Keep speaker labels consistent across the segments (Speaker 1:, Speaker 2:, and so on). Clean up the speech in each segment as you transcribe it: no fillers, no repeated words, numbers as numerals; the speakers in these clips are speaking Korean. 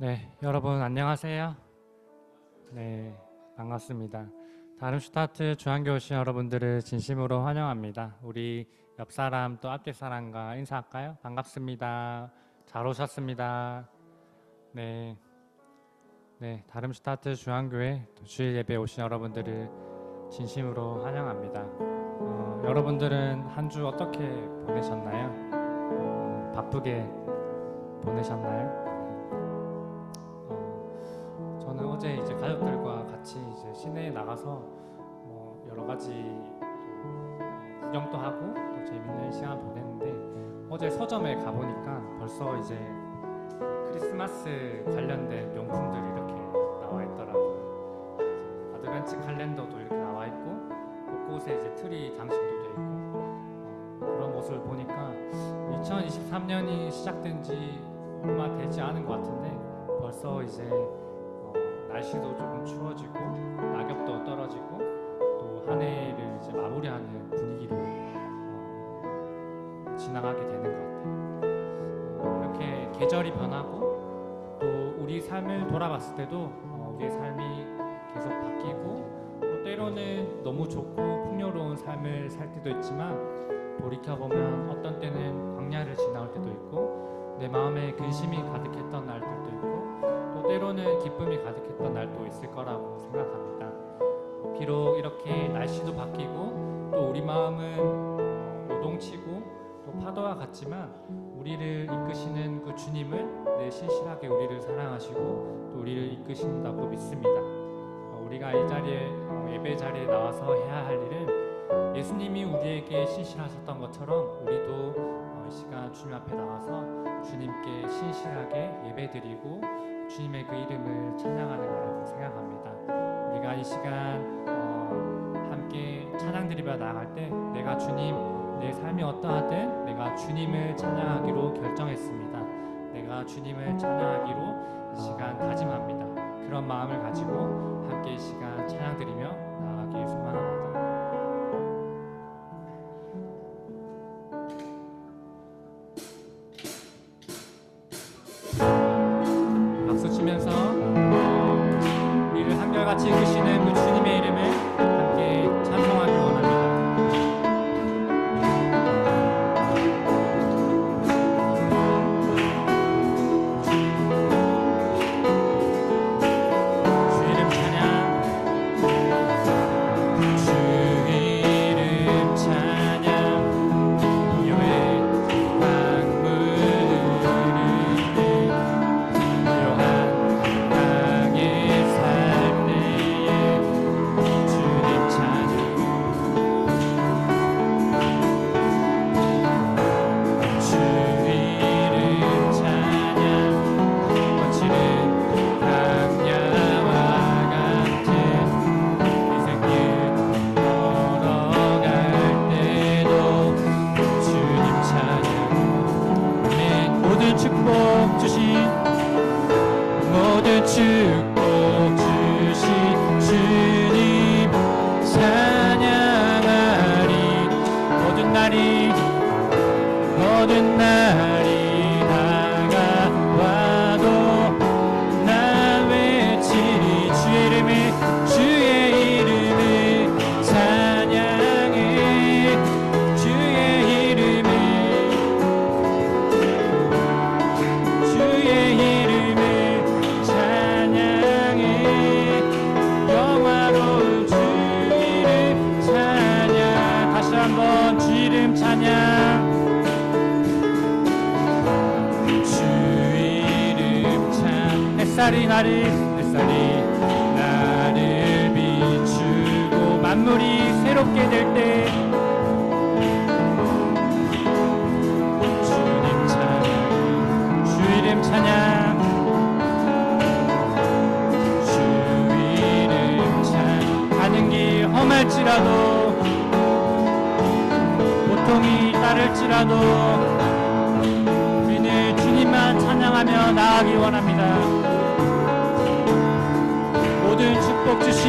Speaker 1: 네, 여러분 안녕하세요. 네, 반갑습니다. 다름슈타트 중앙교 오신 여러분들을 진심으로 환영합니다. 우리 옆 사람 또 앞뒤 사람과 인사할까요? 반갑습니다. 잘 오셨습니다. 네, 다름슈타트 중앙교회 주일 예배 오신 여러분들을 진심으로 환영합니다. 여러분들은 한 주 어떻게 보내셨나요? 바쁘게 보내셨나요? 저는 어제 이제 가족들과 같이 이제 시내에 나가서 여러 가지 구경도 하고 또 재밌는 시간 보냈는데, 어제 서점에 가보니까 벌써 이제 크리스마스 관련된 용품들이 이렇게 나와 있더라고요. 아드벤트 칼렌더도 이렇게 나와 있고 곳곳에 이제 트리 장식도 돼 있고, 그런 모습을 보니까 2023년이 시작된 지 얼마 되지 않은 것 같은데 벌써 이제 날씨도 조금 추워지고 낙엽도 떨어지고 또 한 해를 이제 마무리하는 분위기로 지나가게 되는 것 같아요. 이렇게 계절이 변하고 또 우리 삶을 돌아봤을 때도 우리의 삶이 계속 바뀌고, 또 때로는 너무 좋고 풍요로운 삶을 살 때도 있지만 돌이켜보면 어떤 때는 광야를 지나올 때도 있고 내 마음에 근심이 가득했던 날들도 있고 또 때로는 기쁨이 가득했던 날도 있을 거라고 생각합니다. 비록 이렇게 날씨도 바뀌고 또 우리 마음은 요동치고 또 파도와 같지만 우리를 이끄시는 그 주님은 늘 신실하게 우리를 사랑하시고 또 우리를 이끄신다고 믿습니다. 우리가 이 자리에 예배 자리에 나와서 해야 할 일은 예수님이 우리에게 신실하셨던 것처럼 우리도 이 시간 주님 앞에 나와서 주님께 신실하게 예배드리고 주님의 그 이름을 찬양하는 거라고 생각합니다. 우리가 이 시간 함께 찬양 드리며 나아갈 때 내가 주님, 내 삶이 어떠하든 내가 주님을 찬양하기로 결정했습니다. 내가 주님을 찬양하기로 이 시간 다짐합니다. 그런 마음을 가지고 함께 이 시간 찬양 드리며 나아가길 소망합니다. 치면서 우리를 한결같이 이끄시는 그 주님의 이름을 함께 찬송하기 원합니다. 주 이름 찬양, 주 이름 찬양, 여호와의 모든 날이 다가와도 난 외치리 주의 이름을 찬양해 주의 이름을 찬양해 영화로운 주 이름 찬양. 다시 한번 주 이름 찬양. 햇살이 나를 비추고 만물이 새롭게 될 때 주님 찬양, 주 이름 찬양, 주 이름 찬양. 가는 길 험할지라도 고통이 따를지라도 우리는 주님만 찬양하며 나아가기 원합니다. 모든 축복 주신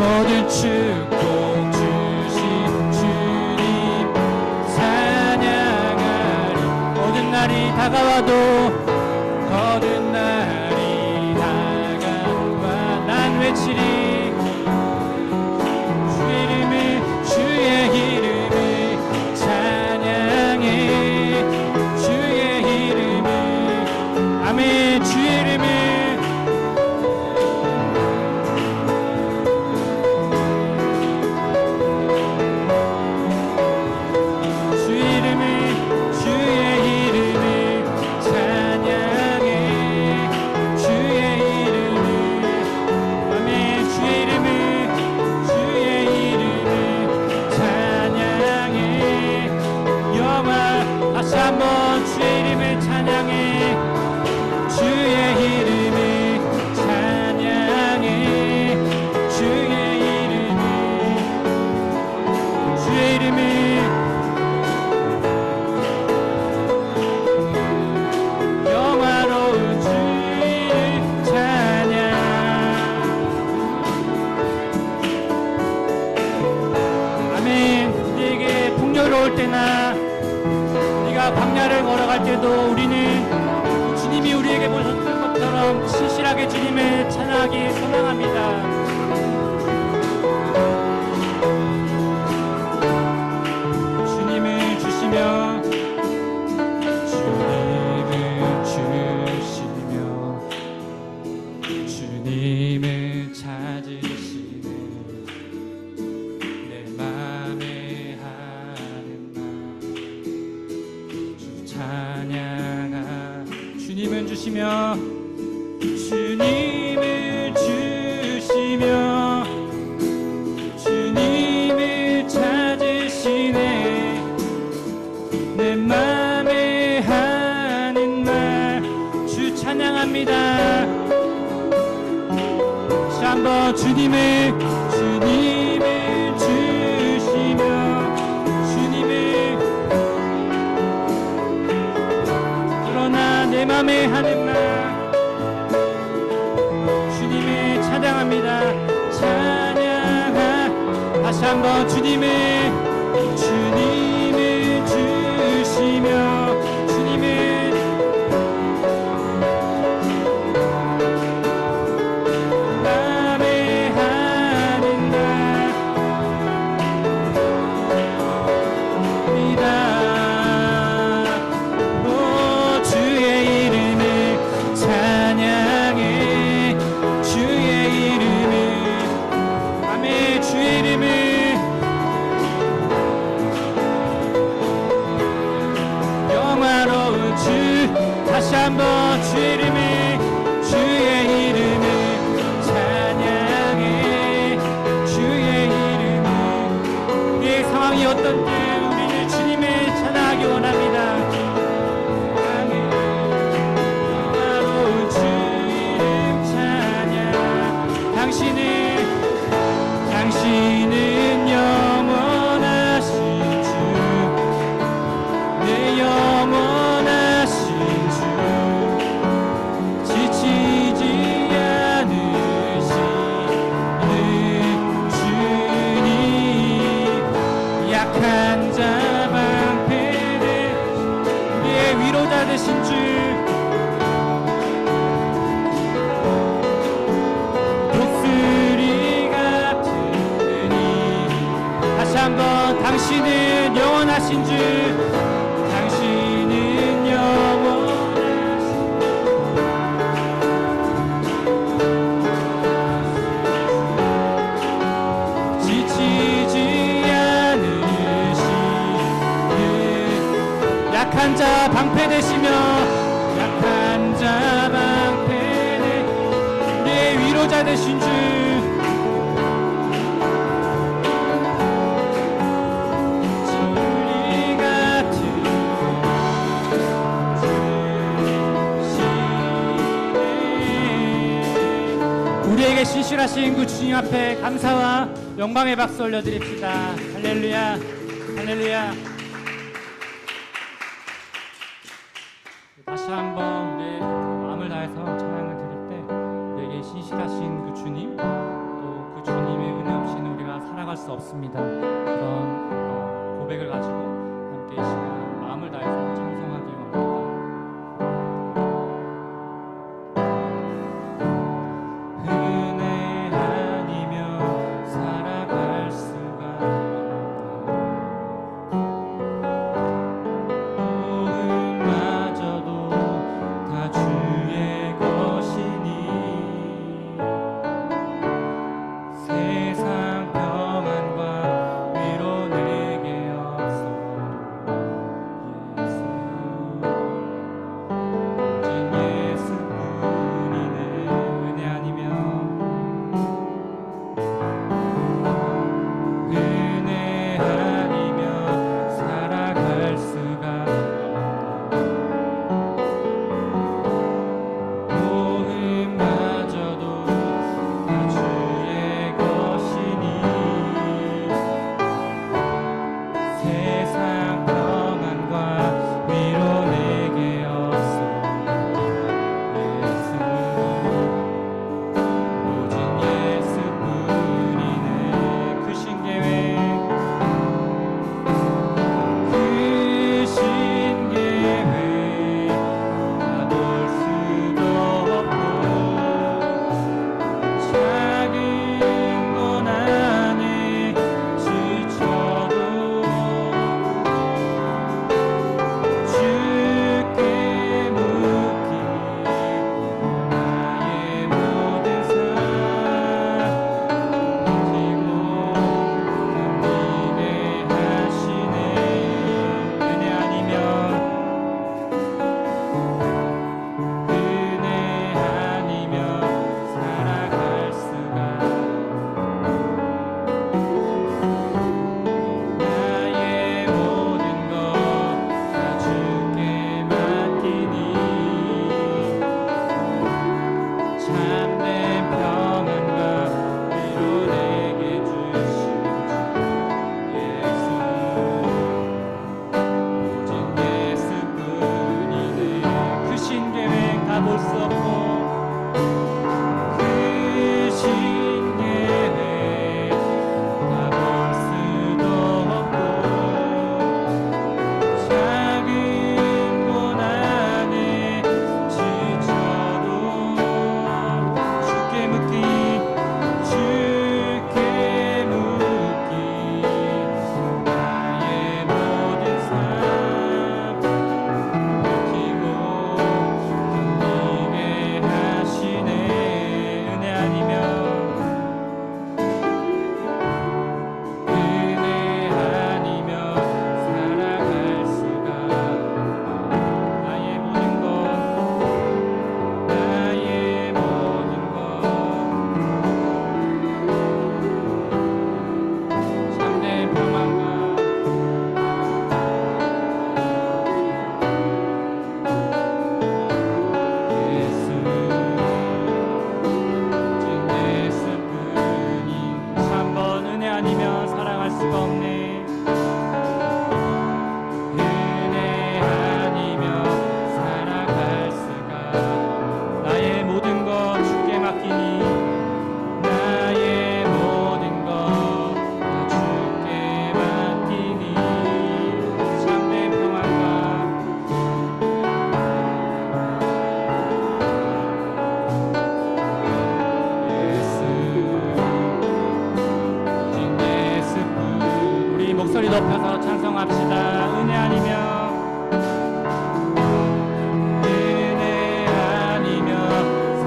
Speaker 1: 주님 찬양하리. 모든 날이 다가와도 거듭 날이 다가와 난 외치리 주의 이름을 찬양해 주의 이름을 아멘 주의 이름을 한번 주의 이름을 찬양해 주의 이름을 찬양해 주의 이름을 영화로운 주의 찬양 아멘 네게 풍요로울 때나 광야를 걸어갈 때도 우리는 주님이 우리에게 보셨던 것처럼 신실하게 주님을 찬양하기 소망합니다. 주님을 주시며 주님을 찾으시네 내 맘에 하는 찬양하 주님을 주시며 주님을 주시며 주님을 찾으시네 내 맘에 하는 말 주 찬양합니다. 다시 한번 주님을 주시며 내 맘에 하는 말 주님을 찬양합니다. 찬양하 다시 한번 주님을 주시며 맘에 하는 말이다. 다시 한번 주의 이름을 찬양해 주의 이름을 우리의 상황이 어떤지 우리는 주님을 찬양하기 원합니다. 영화로운 주 이름 찬양 당신은 영원하신 주 내 영원하신 지치지 않으시는 주님 약한 자 방패를 우리의 위로자 되신 주 독수리 같으니 다시 한번 당신은 영원하신 주 당신은 약한 자 방패 되시며 약한 자 방패 내 위로자 되신 주 진리 같은 우리에게 신실하신 그 주님 앞에 감사와 영광의 박수 올려드립시다. 할렐루야 할렐루야. 다시 한번 우리의 마음을 다해서 찬양을 드릴 때 우리에게 신실하신 그 주님 또 그 주님의 은혜 없이는 우리가 살아갈 수 없습니다. 그런 고백을 가지고 함께 이 시간 마음을 다해서 찬송하기 원합니다. 볼 수 없고 그 신계회 가볼 수도 없고 작은 곳 안에 지쳐도 주께 묻기 나의 모든 삶 버티고 견디게 하시네. 은혜 아니면 살아갈 수가 나의 모든 것 참된 평안과 예수 오직 예수뿐인 3번 은혜 아니면 사랑할 수가 없네. 은혜 아니면 살아갈 수가 나의 모든 것 주께 맡기니 나의 모든 것 다 주께 맡기니 참된 평안과 예수 오직 예수뿐. 우리 목소리 높여서 찬송합시다. 은혜 아니면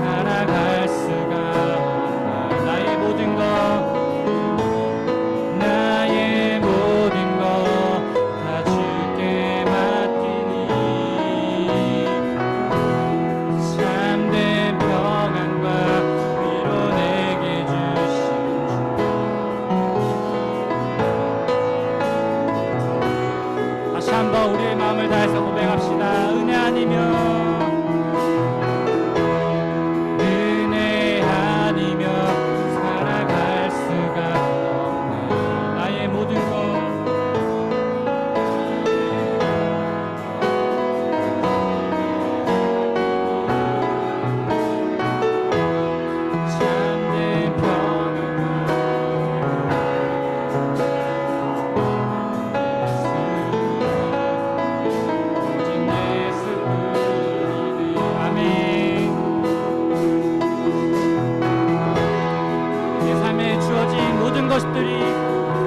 Speaker 1: 살아갈 수가 없네. 나의 모든 것 다 주께 맡기니 참된 평안과 위로 내게 주신 주. 다시 한번 우리의 마음을 다해서 고백합시다. 은혜 아니면 살아갈 수가 없네. 나의 모든 것 참된 평안과 오직 예수뿐이네. 아멘. 내 삶에 주어진 모든 것들이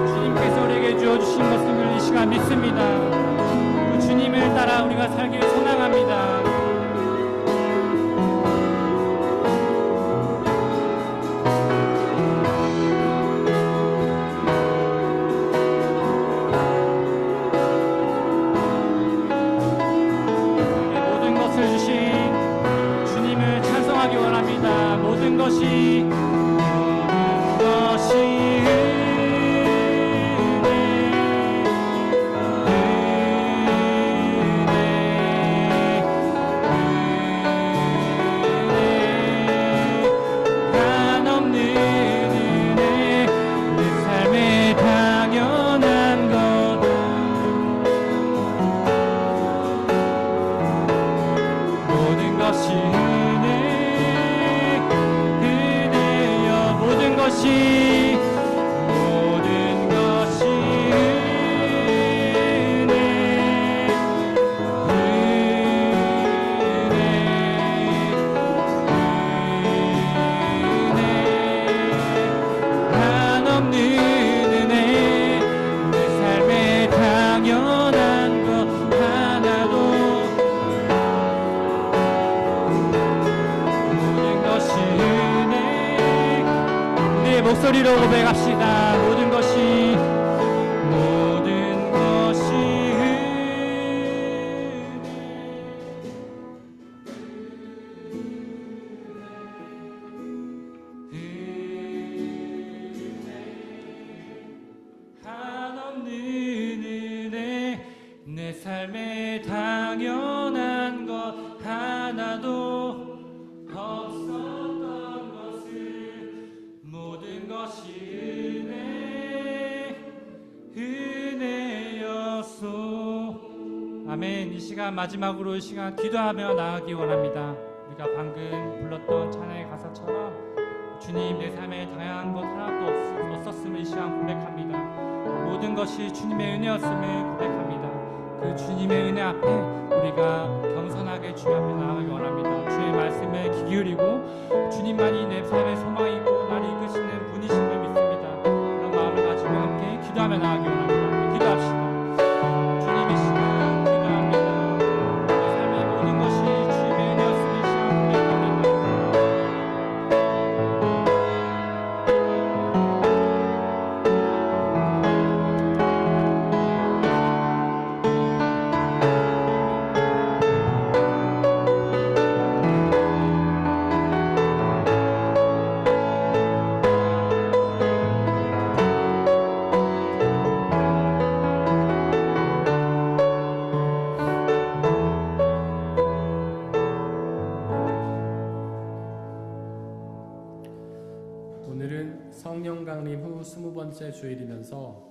Speaker 1: 주님께서 우리에게 주어주신 것임을 이 시간 믿습니다. 그 주님을 따라 우리가 살길 소망합니다. 모든 것을 주신 주님을 찬송하기 원합니다. 모든 것이 목소리로 고백합시다. 모든 것이 한없는 은혜 내 삶에 당연한 것 하나도 없었던 것을 모든 것이 은혜였소. 아멘. 이 시간 마지막으로 이 시간 기도하며 나아가기 원합니다. 우리가 방금 불렀던 찬양의 가사처럼 주님, 내 삶에 다양한 것 하나도 없었음을 이 시간 고백합니다. 모든 것이 주님의 은혜였음을 고백합니다. 그 주님의 은혜 앞에 우리가 겸손하게 주님 앞에 나아가기 원합니다. 주의 말씀에 귀 기울이고 주님만이 내 삶의 소망이고 나를 이끄시는 분이심을 믿습니다. 그런 마음을 가지고 함께 기도하며 나아가기 원합니다. 기도합시다. 주님, 이 시간 기도합니다. 내 삶의 모든 것이 주님의 은혜였음을 이 시간 고백합니다.
Speaker 2: 오늘은 성령 강림 후 20번째 주일이면서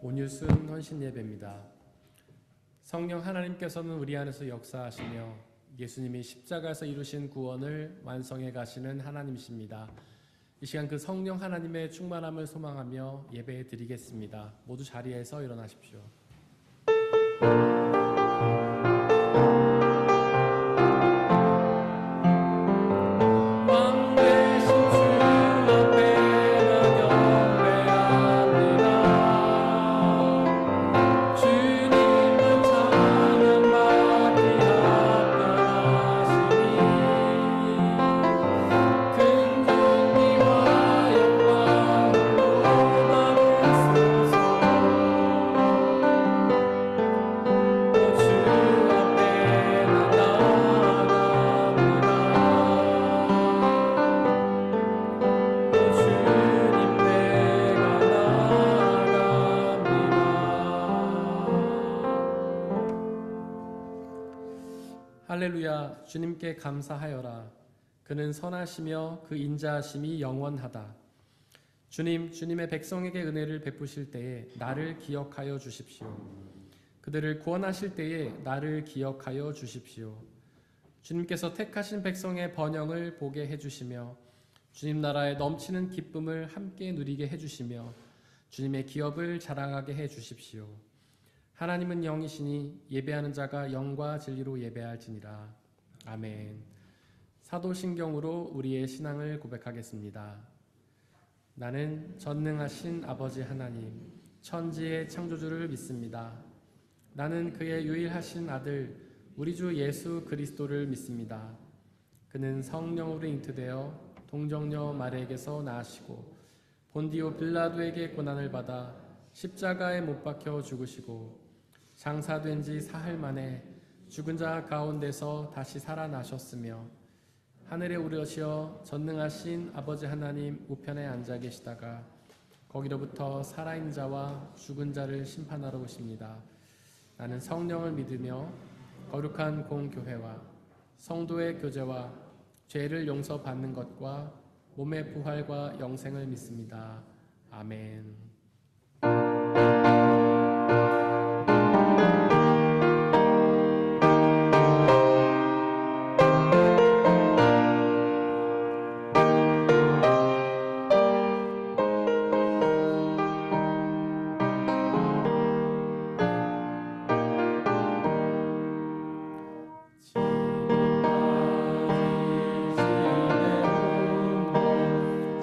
Speaker 2: 온유순 헌신 예배입니다. 성령 하나님께서는 우리 안에서 역사하시며 예수님이 십자가에서 이루신 구원을 완성해 가시는 하나님이십니다. 이 시간 그 성령 하나님의 충만함을 소망하며 예배 드리겠습니다. 모두 자리에서 일어나십시오. 할렐루야. 주님께 감사하여라. 그는 선하시며 그 인자하심이 영원하다. 주님, 주님의 백성에게 은혜를 베푸실 때에 나를 기억하여 주십시오. 그들을 구원하실 때에 나를 기억하여 주십시오. 주님께서 택하신 백성의 번영을 보게 해주시며 주님 나라의 넘치는 기쁨을 함께 누리게 해주시며 주님의 기업을 자랑하게 해주십시오. 하나님은 영이시니 예배하는 자가 영과 진리로 예배할지니라. 아멘. 사도신경으로 우리의 신앙을 고백하겠습니다. 나는 전능하신 아버지 하나님, 천지의 창조주를 믿습니다. 나는 그의 유일하신 아들, 우리 주 예수 그리스도를 믿습니다. 그는 성령으로 잉태되어 동정녀 마리아에게서 나으시고 본디오 빌라도에게 고난을 받아 십자가에 못 박혀 죽으시고 장사된 지 사흘 만에 죽은 자 가운데서 다시 살아나셨으며 하늘에 오르시어 전능하신 아버지 하나님 우편에 앉아 계시다가 거기로부터 살아있는 자와 죽은 자를 심판하러 오십니다. 나는 성령을 믿으며 거룩한 공교회와 성도의 교제와 죄를 용서받는 것과 몸의 부활과 영생을 믿습니다. 아멘.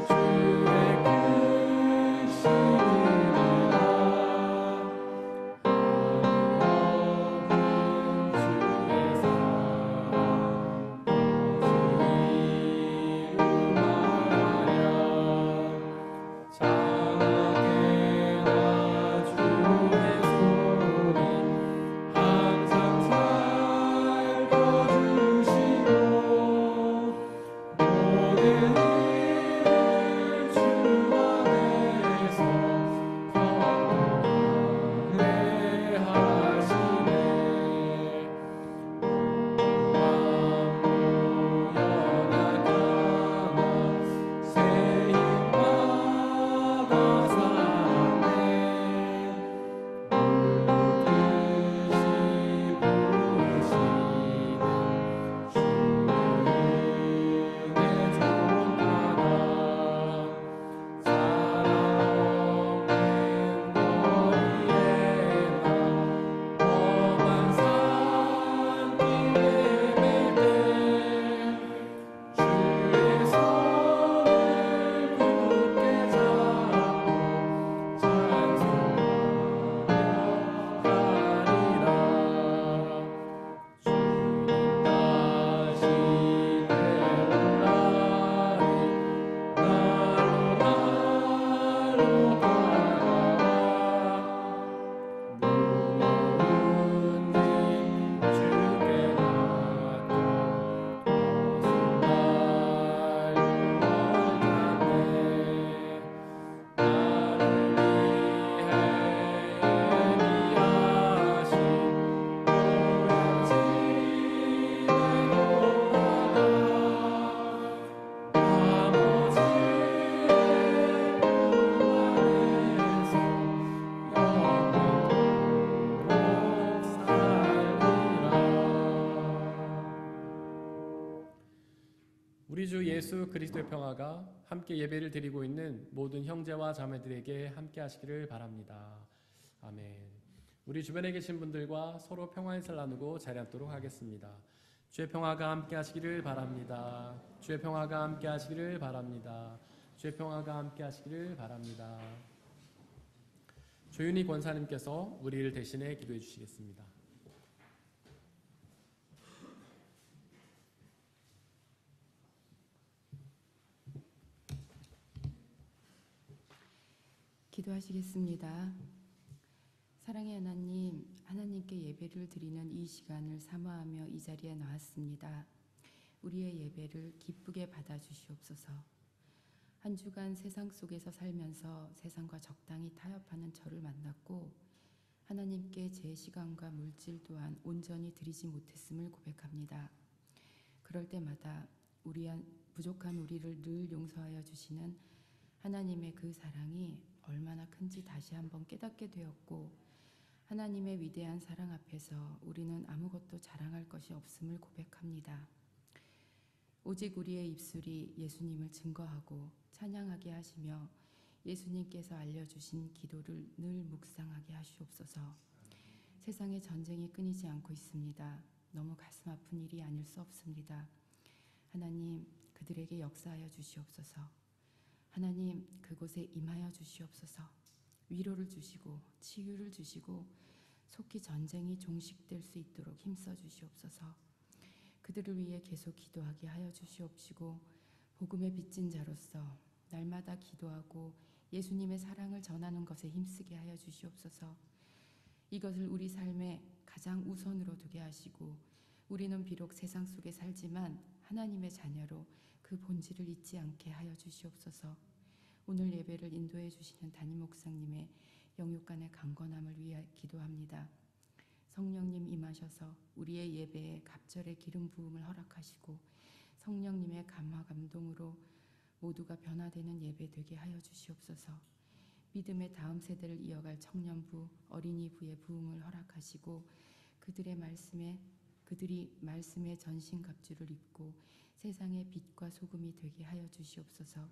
Speaker 2: 주의 그 우리 주 예수 그리스도의 평화가 함께 예배를 드리고 있는 모든 형제와 자매들에게 함께 하시기를 바랍니다. 아멘. 우리 주변에 계신 분들과 서로 평화 인사를 나누고 자리 앉도록 하겠습니다. 주의 평화가 함께 하시기를 바랍니다. 주의 평화가 함께 하시기를 바랍니다. 주의 평화가 함께 하시기를 바랍니다. 조윤희 권사님께서 우리를 대신해 기도해 주시겠습니다.
Speaker 3: 기도하시겠습니다. 사랑의 하나님, 하나님께 예배를 드리는 이 시간을 사모하며 이 자리에 나왔습니다. 우리의 예배를 기쁘게 받아주시옵소서. 한 주간 세상 속에서 살면서 세상과 적당히 타협하는 저를 만났고 하나님께 제 시간과 물질 또한 온전히 드리지 못했음을 고백합니다. 그럴 때마다 부족한 우리를 늘 용서하여 주시는 하나님의 그 사랑이 얼마나 큰지 다시 한번 깨닫게 되었고 하나님의 위대한 사랑 앞에서 우리는 아무것도 자랑할 것이 없음을 고백합니다. 오직 우리의 입술이 예수님을 증거하고 찬양하게 하시며 예수님께서 알려주신 기도를 늘 묵상하게 하시옵소서. 세상에 전쟁이 끊이지 않고 있습니다. 너무 가슴 아픈 일이 아닐 수 없습니다. 하나님, 그들에게 역사하여 주시옵소서. 하나님, 그곳에 임하여 주시옵소서. 위로를 주시고 치유를 주시고 속히 전쟁이 종식될 수 있도록 힘써 주시옵소서. 그들을 위해 계속 기도하게 하여 주시옵시고 복음의 빚진 자로서 날마다 기도하고 예수님의 사랑을 전하는 것에 힘쓰게 하여 주시옵소서. 이것을 우리 삶의 가장 우선으로 두게 하시고 우리는 비록 세상 속에 살지만 하나님의 자녀로 그 본질을 잊지 않게 하여 주시옵소서. 오늘 예배를 인도해 주시는 담임 목사님의 영육간의 강건함을 위해 기도합니다. 성령님 임하셔서 우리의 예배에 갑절의 기름 부음을 허락하시고 성령님의 감화 감동으로 모두가 변화되는 예배 되게 하여 주시옵소서. 믿음의 다음 세대를 이어갈 청년부, 어린이부의 부음을 허락하시고 그들이 말씀의 전신갑주를 입고 세상의 빛과 소금이 되게 하여 주시옵소서.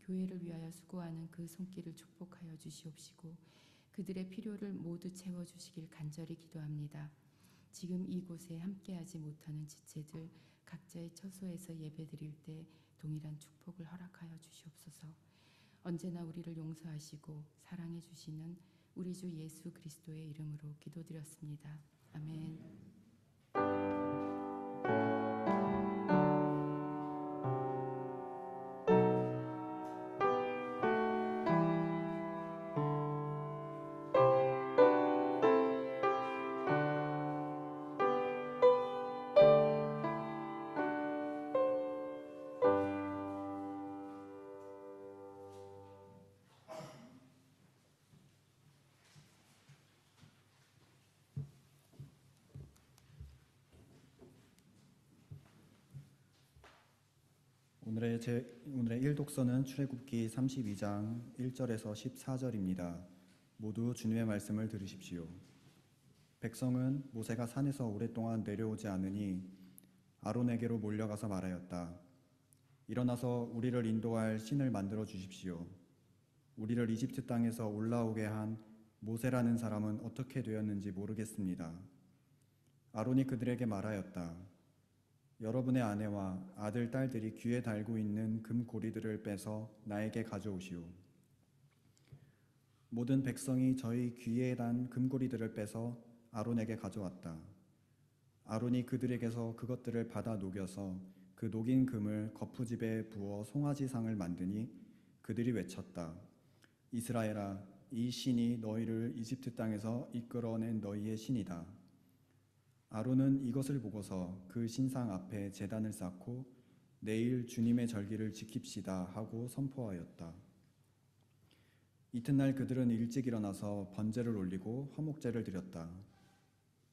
Speaker 3: 교회를 위하여 수고하는 그 손길을 축복하여 주시옵시고 그들의 필요를 모두 채워주시길 간절히 기도합니다. 지금 이곳에 함께하지 못하는 지체들 각자의 처소에서 예배드릴 때 동일한 축복을 허락하여 주시옵소서. 언제나 우리를 용서하시고 사랑해 주시는 우리 주 예수 그리스도의 이름으로 기도드렸습니다. 아멘.
Speaker 4: 오늘의 일독서는 출애굽기 32장 1절에서 14절입니다. 모두 주님의 말씀을 들으십시오. 백성은 모세가 산에서 오랫동안 내려오지 않으니 아론에게로 몰려가서 말하였다. 일어나서 우리를 인도할 신을 만들어 주십시오. 우리를 이집트 땅에서 올라오게 한 모세라는 사람은 어떻게 되었는지 모르겠습니다. 아론이 그들에게 말하였다. 여러분의 아내와 아들, 딸들이 귀에 달고 있는 금고리들을 빼서 나에게 가져오시오. 모든 백성이 저희 귀에 단 금고리들을 빼서 아론에게 가져왔다. 아론이 그들에게서 그것들을 받아 녹여서 그 녹인 금을 거푸집에 부어 송아지상을 만드니 그들이 외쳤다. 이스라엘아, 이 신이 너희를 이집트 땅에서 이끌어낸 너희의 신이다. 아론은 이것을 보고서 그 신상 앞에 제단을 쌓고 내일 주님의 절기를 지킵시다 하고 선포하였다. 이튿날 그들은 일찍 일어나서 번제를 올리고 화목제를 드렸다.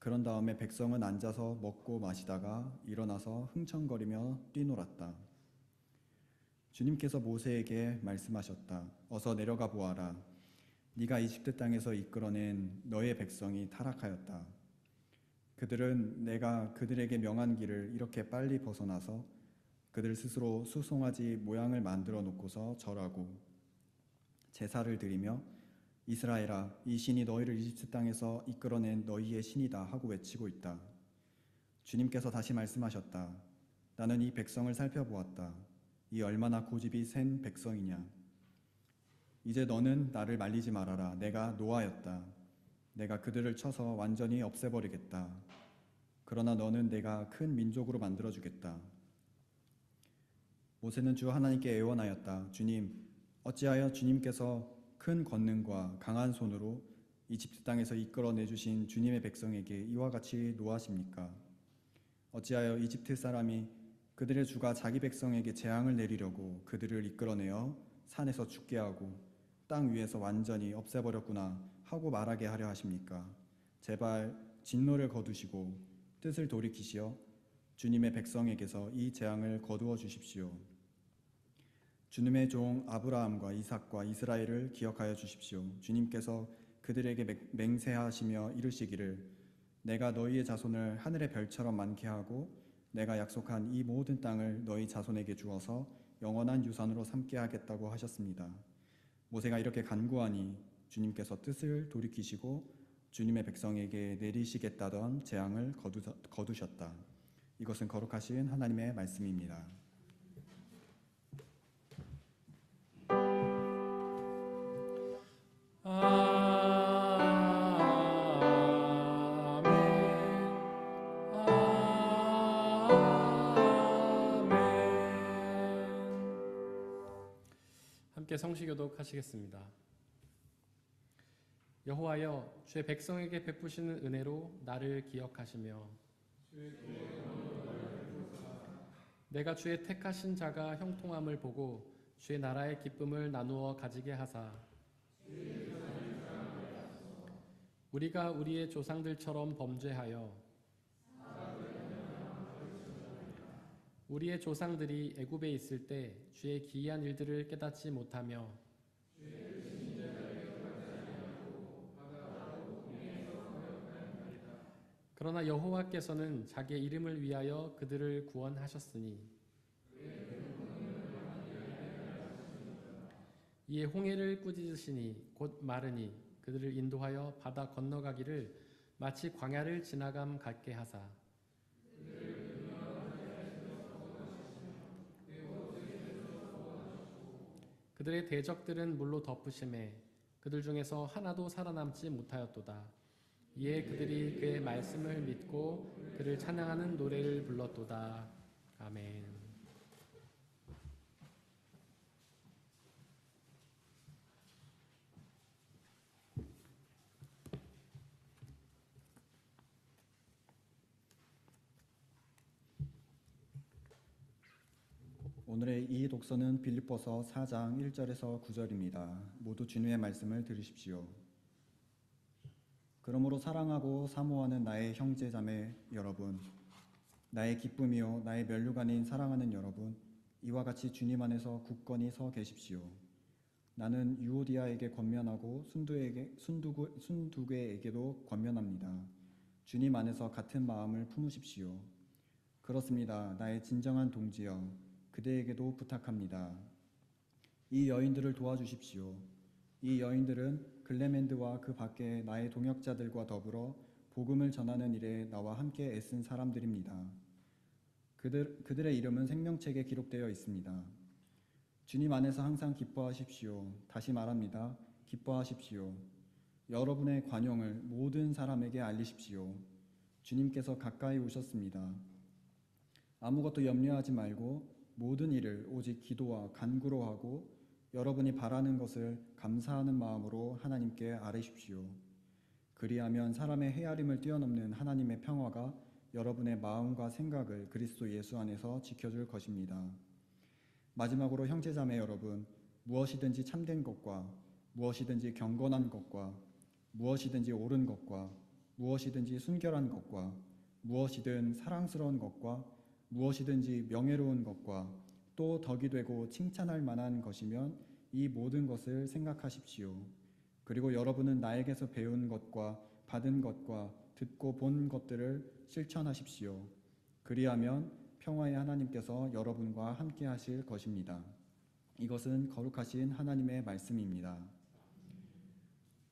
Speaker 4: 그런 다음에 백성은 앉아서 먹고 마시다가 일어나서 흥청거리며 뛰놀았다. 주님께서 모세에게 말씀하셨다. 어서 내려가 보아라. 네가 이집트 땅에서 이끌어낸 너의 백성이 타락하였다. 그들은 내가 그들에게 명한 길을 이렇게 빨리 벗어나서 그들 스스로 수송아지 모양을 만들어 놓고서 절하고 제사를 드리며 이스라엘아, 이 신이 너희를 이집트 땅에서 이끌어낸 너희의 신이다 하고 외치고 있다. 주님께서 다시 말씀하셨다. 나는 이 백성을 살펴보았다. 이 얼마나 고집이 센 백성이냐. 이제 너는 나를 말리지 말아라. 내가 노하였다. 내가 그들을 쳐서 완전히 없애버리겠다. 그러나 너는 내가 큰 민족으로 만들어주겠다. 모세는 주 하나님께 애원하였다. 주님, 어찌하여 주님께서 큰 권능과 강한 손으로 이집트 땅에서 이끌어내주신 주님의 백성에게 이와 같이 노하십니까? 어찌하여 이집트 사람이 그들의 주가 자기 백성에게 재앙을 내리려고 그들을 이끌어내어 산에서 죽게 하고 땅 위에서 완전히 없애버렸구나 하고 말하게 하려 하십니까? 제발 진노를 거두시고 뜻을 돌이키시어 주님의 백성에게서 이 재앙을 거두어 주십시오. 주님의 종 아브라함과 이삭과 이스라엘을 기억하여 주십시오. 주님께서 그들에게 맹세하시며 이르시기를 내가 너희의 자손을 하늘의 별처럼 많게 하고 내가 약속한 이 모든 땅을 너희 자손에게 주어서 영원한 유산으로 삼게 하겠다고 하셨습니다. 모세가 이렇게 간구하니 주님께서 뜻을 돌이키시고 주님의 백성에게 내리시겠다던 재앙을 거두셨다. 이것은 거룩하신 하나님의 말씀입니다.
Speaker 2: 함께 성시교독 하시겠습니다. 여호와여, 주의 백성에게 베푸시는 은혜로 나를 기억하시며 내가 주의 택하신 자가 형통함을 보고 주의 나라의 기쁨을 나누어 가지게 하사 우리가 우리의 조상들처럼 범죄하여 우리의 조상들이 애굽에 있을 때 주의 기이한 일들을 깨닫지 못하며 그러나 여호와께서는 자기의 이름을 위하여 그들을 구원하셨으니 이에 홍해를 꾸짖으시니 곧 마르니 그들을 인도하여 바다 건너가기를 마치 광야를 지나감 같게 하사 그들의 대적들은 물로 덮으심에 그들 중에서 하나도 살아남지 못하였도다. 이에 그들이 그의 말씀을 믿고 그를 찬양하는 노래를 불렀도다. 아멘.
Speaker 4: 오늘의 이 독서는 빌립보서 4장 1절에서 9절입니다. 모두 주님의 말씀을 들으십시오. 그러므로 사랑하고 사모하는 나의 형제 자매 여러분, 나의 기쁨이요 나의 면류관인 사랑하는 여러분, 이와 같이 주님 안에서 굳건히 서 계십시오. 나는 유오디아에게 권면하고 순두개에게도 권면합니다. 주님 안에서 같은 마음을 품으십시오. 그렇습니다. 나의 진정한 동지여, 그대에게도 부탁합니다. 이 여인들을 도와주십시오. 이 여인들은 글레멘드와 그 밖에 나의 동역자들과 더불어 복음을 전하는 일에 나와 함께 애쓴 사람들입니다. 그들의 이름은 생명책에 기록되어 있습니다. 주님 안에서 항상 기뻐하십시오. 다시 말합니다. 기뻐하십시오. 여러분의 관용을 모든 사람에게 알리십시오. 주님께서 가까이 오셨습니다. 아무것도 염려하지 말고 모든 일을 오직 기도와 간구로 하고 여러분이 바라는 것을 감사하는 마음으로 하나님께 아뢰십시오. 그리하면 사람의 헤아림을 뛰어넘는 하나님의 평화가 여러분의 마음과 생각을 그리스도 예수 안에서 지켜줄 것입니다. 마지막으로 형제자매 여러분, 무엇이든지 참된 것과 무엇이든지 경건한 것과 무엇이든지 옳은 것과 무엇이든지 순결한 것과 무엇이든 사랑스러운 것과 무엇이든지 명예로운 것과 또 덕이 되고 칭찬할 만한 것이면 이 모든 것을 생각하십시오. 그리고 여러분은 나에게서 배운 것과 받은 것과 듣고 본 것들을 실천하십시오. 그리하면 평화의 하나님께서 여러분과 함께 하실 것입니다. 이것은 거룩하신 하나님의 말씀입니다.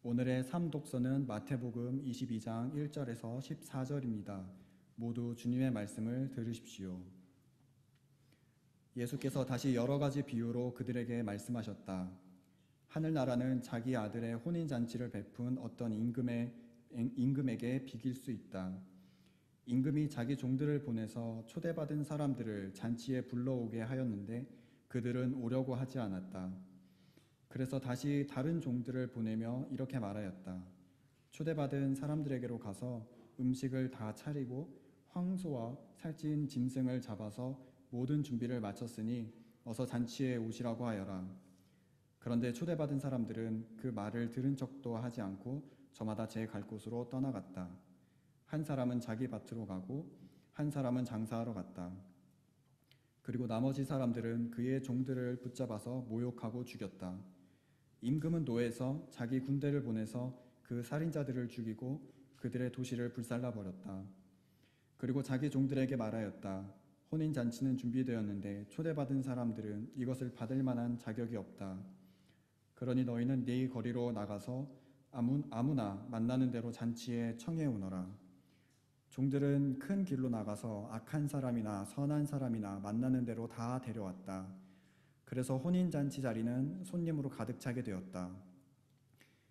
Speaker 4: 오늘의 삶독서는 마태복음 22장 1절에서 14절입니다. 모두 주님의 말씀을 들으십시오. 예수께서 다시 여러 가지 비유로 그들에게 말씀하셨다. 하늘나라는 자기 아들의 혼인잔치를 베푼 어떤 임금에게 비길 수 있다. 임금이 자기 종들을 보내서 초대받은 사람들을 잔치에 불러오게 하였는데 그들은 오려고 하지 않았다. 그래서 다시 다른 종들을 보내며 이렇게 말하였다. 초대받은 사람들에게로 가서 음식을 다 차리고 황소와 살찐 짐승을 잡아서 모든 준비를 마쳤으니 어서 잔치에 오시라고 하여라. 그런데 초대받은 사람들은 그 말을 들은 척도 하지 않고 저마다 제 갈 곳으로 떠나갔다. 한 사람은 자기 밭으로 가고 한 사람은 장사하러 갔다. 그리고 나머지 사람들은 그의 종들을 붙잡아서 모욕하고 죽였다. 임금은 노에서 자기 군대를 보내서 그 살인자들을 죽이고 그들의 도시를 불살라 버렸다. 그리고 자기 종들에게 말하였다. 혼인잔치는 준비되었는데 초대받은 사람들은 이것을 받을 만한 자격이 없다. 그러니 너희는 네 거리로 나가서 아무나 만나는 대로 잔치에 청해 오너라. 종들은 큰 길로 나가서 악한 사람이나 선한 사람이나 만나는 대로 다 데려왔다. 그래서 혼인잔치 자리는 손님으로 가득 차게 되었다.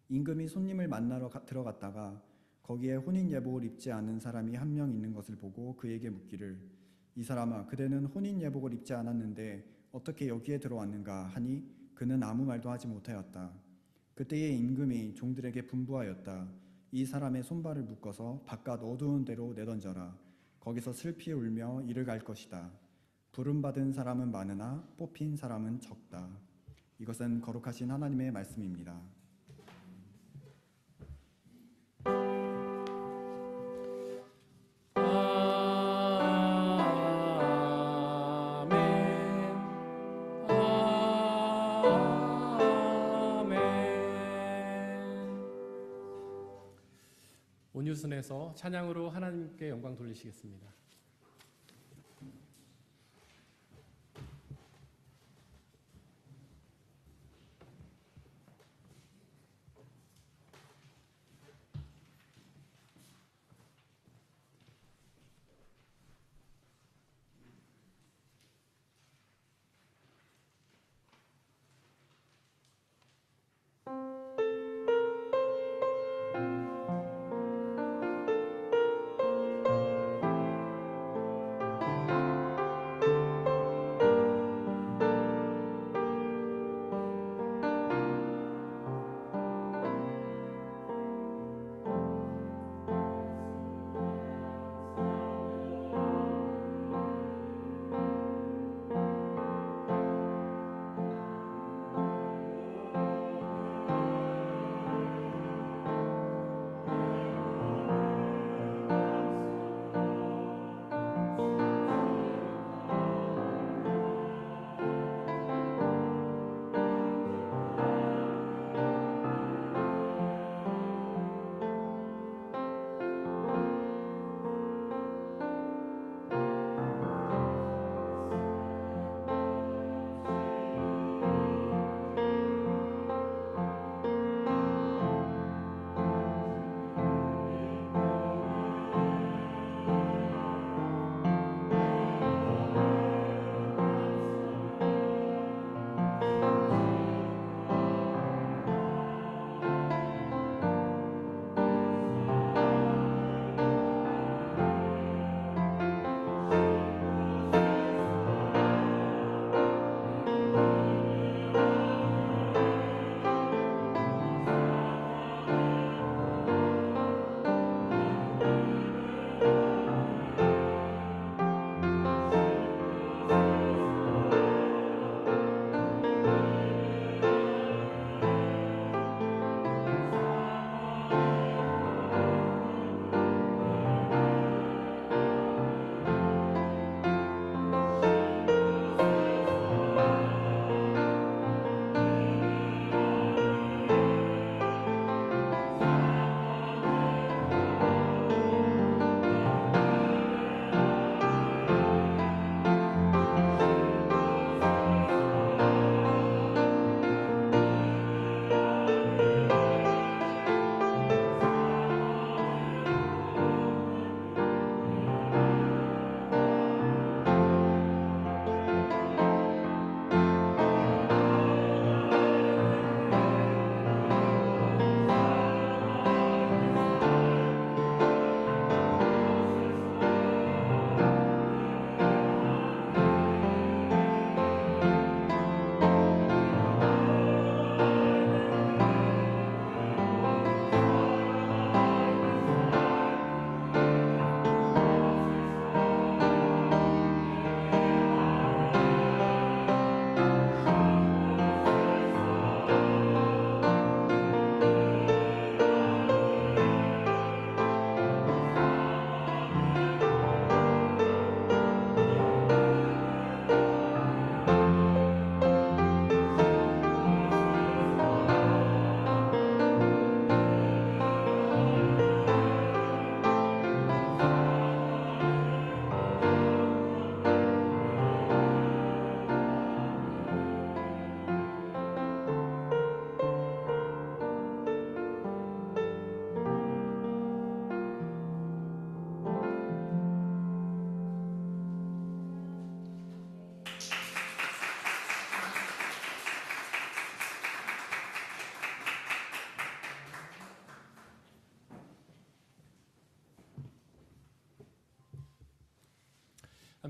Speaker 4: 임금이 손님을 만나러 들어갔다가 거기에 혼인 예복을 입지 않은 사람이 한 명 있는 것을 보고 그에게 묻기를 이 사람아 그대는 혼인 예복을 입지 않았는데 어떻게 여기에 들어왔는가 하니 그는 아무 말도 하지 못하였다. 그때에 임금이 종들에게 분부하였다. 이 사람의 손발을 묶어서 바깥 어두운 데로 내던져라. 거기서 슬피 울며 이를 갈 것이다. 부름받은 사람은 많으나 뽑힌 사람은 적다. 이것은 거룩하신 하나님의 말씀입니다.
Speaker 2: 온유순에서 찬양으로 하나님께 영광 돌리시겠습니다.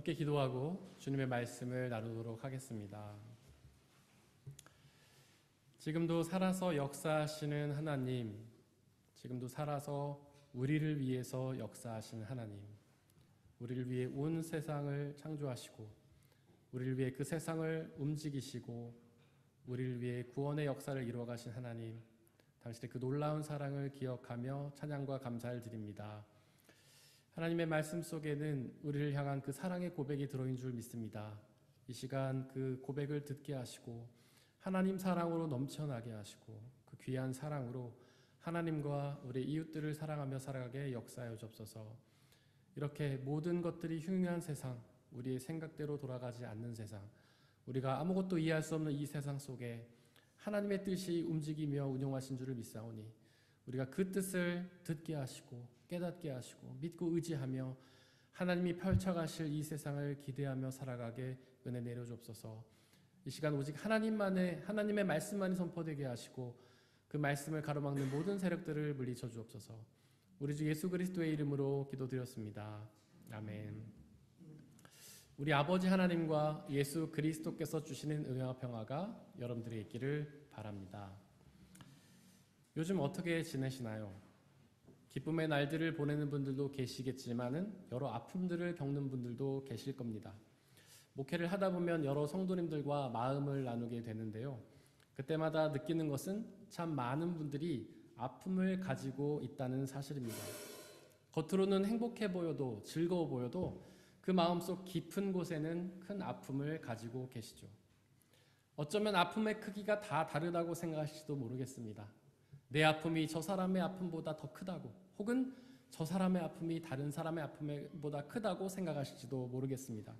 Speaker 2: 함께 기도하고 주님의 말씀을 나누도록 하겠습니다. 지금도 살아서 역사하시는 하나님, 지금도 살아서 우리를 위해서 역사하시는 하나님, 우리를 위해 온 세상을 창조하시고 우리를 위해 그 세상을 움직이시고 우리를 위해 구원의 역사를 이루어가신 하나님, 당신의 그 놀라운 사랑을 기억하며 찬양과 감사를 드립니다. 하나님의 말씀 속에는 우리를 향한 그 사랑의 고백이 들어있는 줄 믿습니다. 이 시간 그 고백을 듣게 하시고 하나님 사랑으로 넘쳐나게 하시고 그 귀한 사랑으로 하나님과 우리 이웃들을 사랑하며 살아가게 역사하여 주옵소서. 이렇게 모든 것들이 흉흉한 세상, 우리의 생각대로 돌아가지 않는 세상, 우리가 아무것도 이해할 수 없는 이 세상 속에 하나님의 뜻이 움직이며 운영하신 줄을 믿사오니 우리가 그 뜻을 듣게 하시고 깨닫게 하시고 믿고 의지하며 하나님이 펼쳐가실 이 세상을 기대하며 살아가게 은혜 내려주옵소서. 이 시간 오직 하나님의 말씀만이 선포되게 하시고 그 말씀을 가로막는 모든 세력들을 물리쳐 주옵소서. 우리 주 예수 그리스도의 이름으로 기도드렸습니다. 아멘. 우리 아버지 하나님과 예수 그리스도께서 주시는 은혜와 평화가 여러분들의 있기를 바랍니다. 요즘 어떻게 지내시나요? 기쁨의 날들을 보내는 분들도 계시겠지만은 여러 아픔들을 겪는 분들도 계실 겁니다. 목회를 하다 보면 여러 성도님들과 마음을 나누게 되는데요. 그때마다 느끼는 것은 참 많은 분들이 아픔을 가지고 있다는 사실입니다. 겉으로는 행복해 보여도 즐거워 보여도 그 마음속 깊은 곳에는 큰 아픔을 가지고 계시죠. 어쩌면 아픔의 크기가 다 다르다고 생각하실지도 모르겠습니다. 내 아픔이 저 사람의 아픔보다 더 크다고, 혹은 저 사람의 아픔이 다른 사람의 아픔보다 크다고 생각하실지도 모르겠습니다.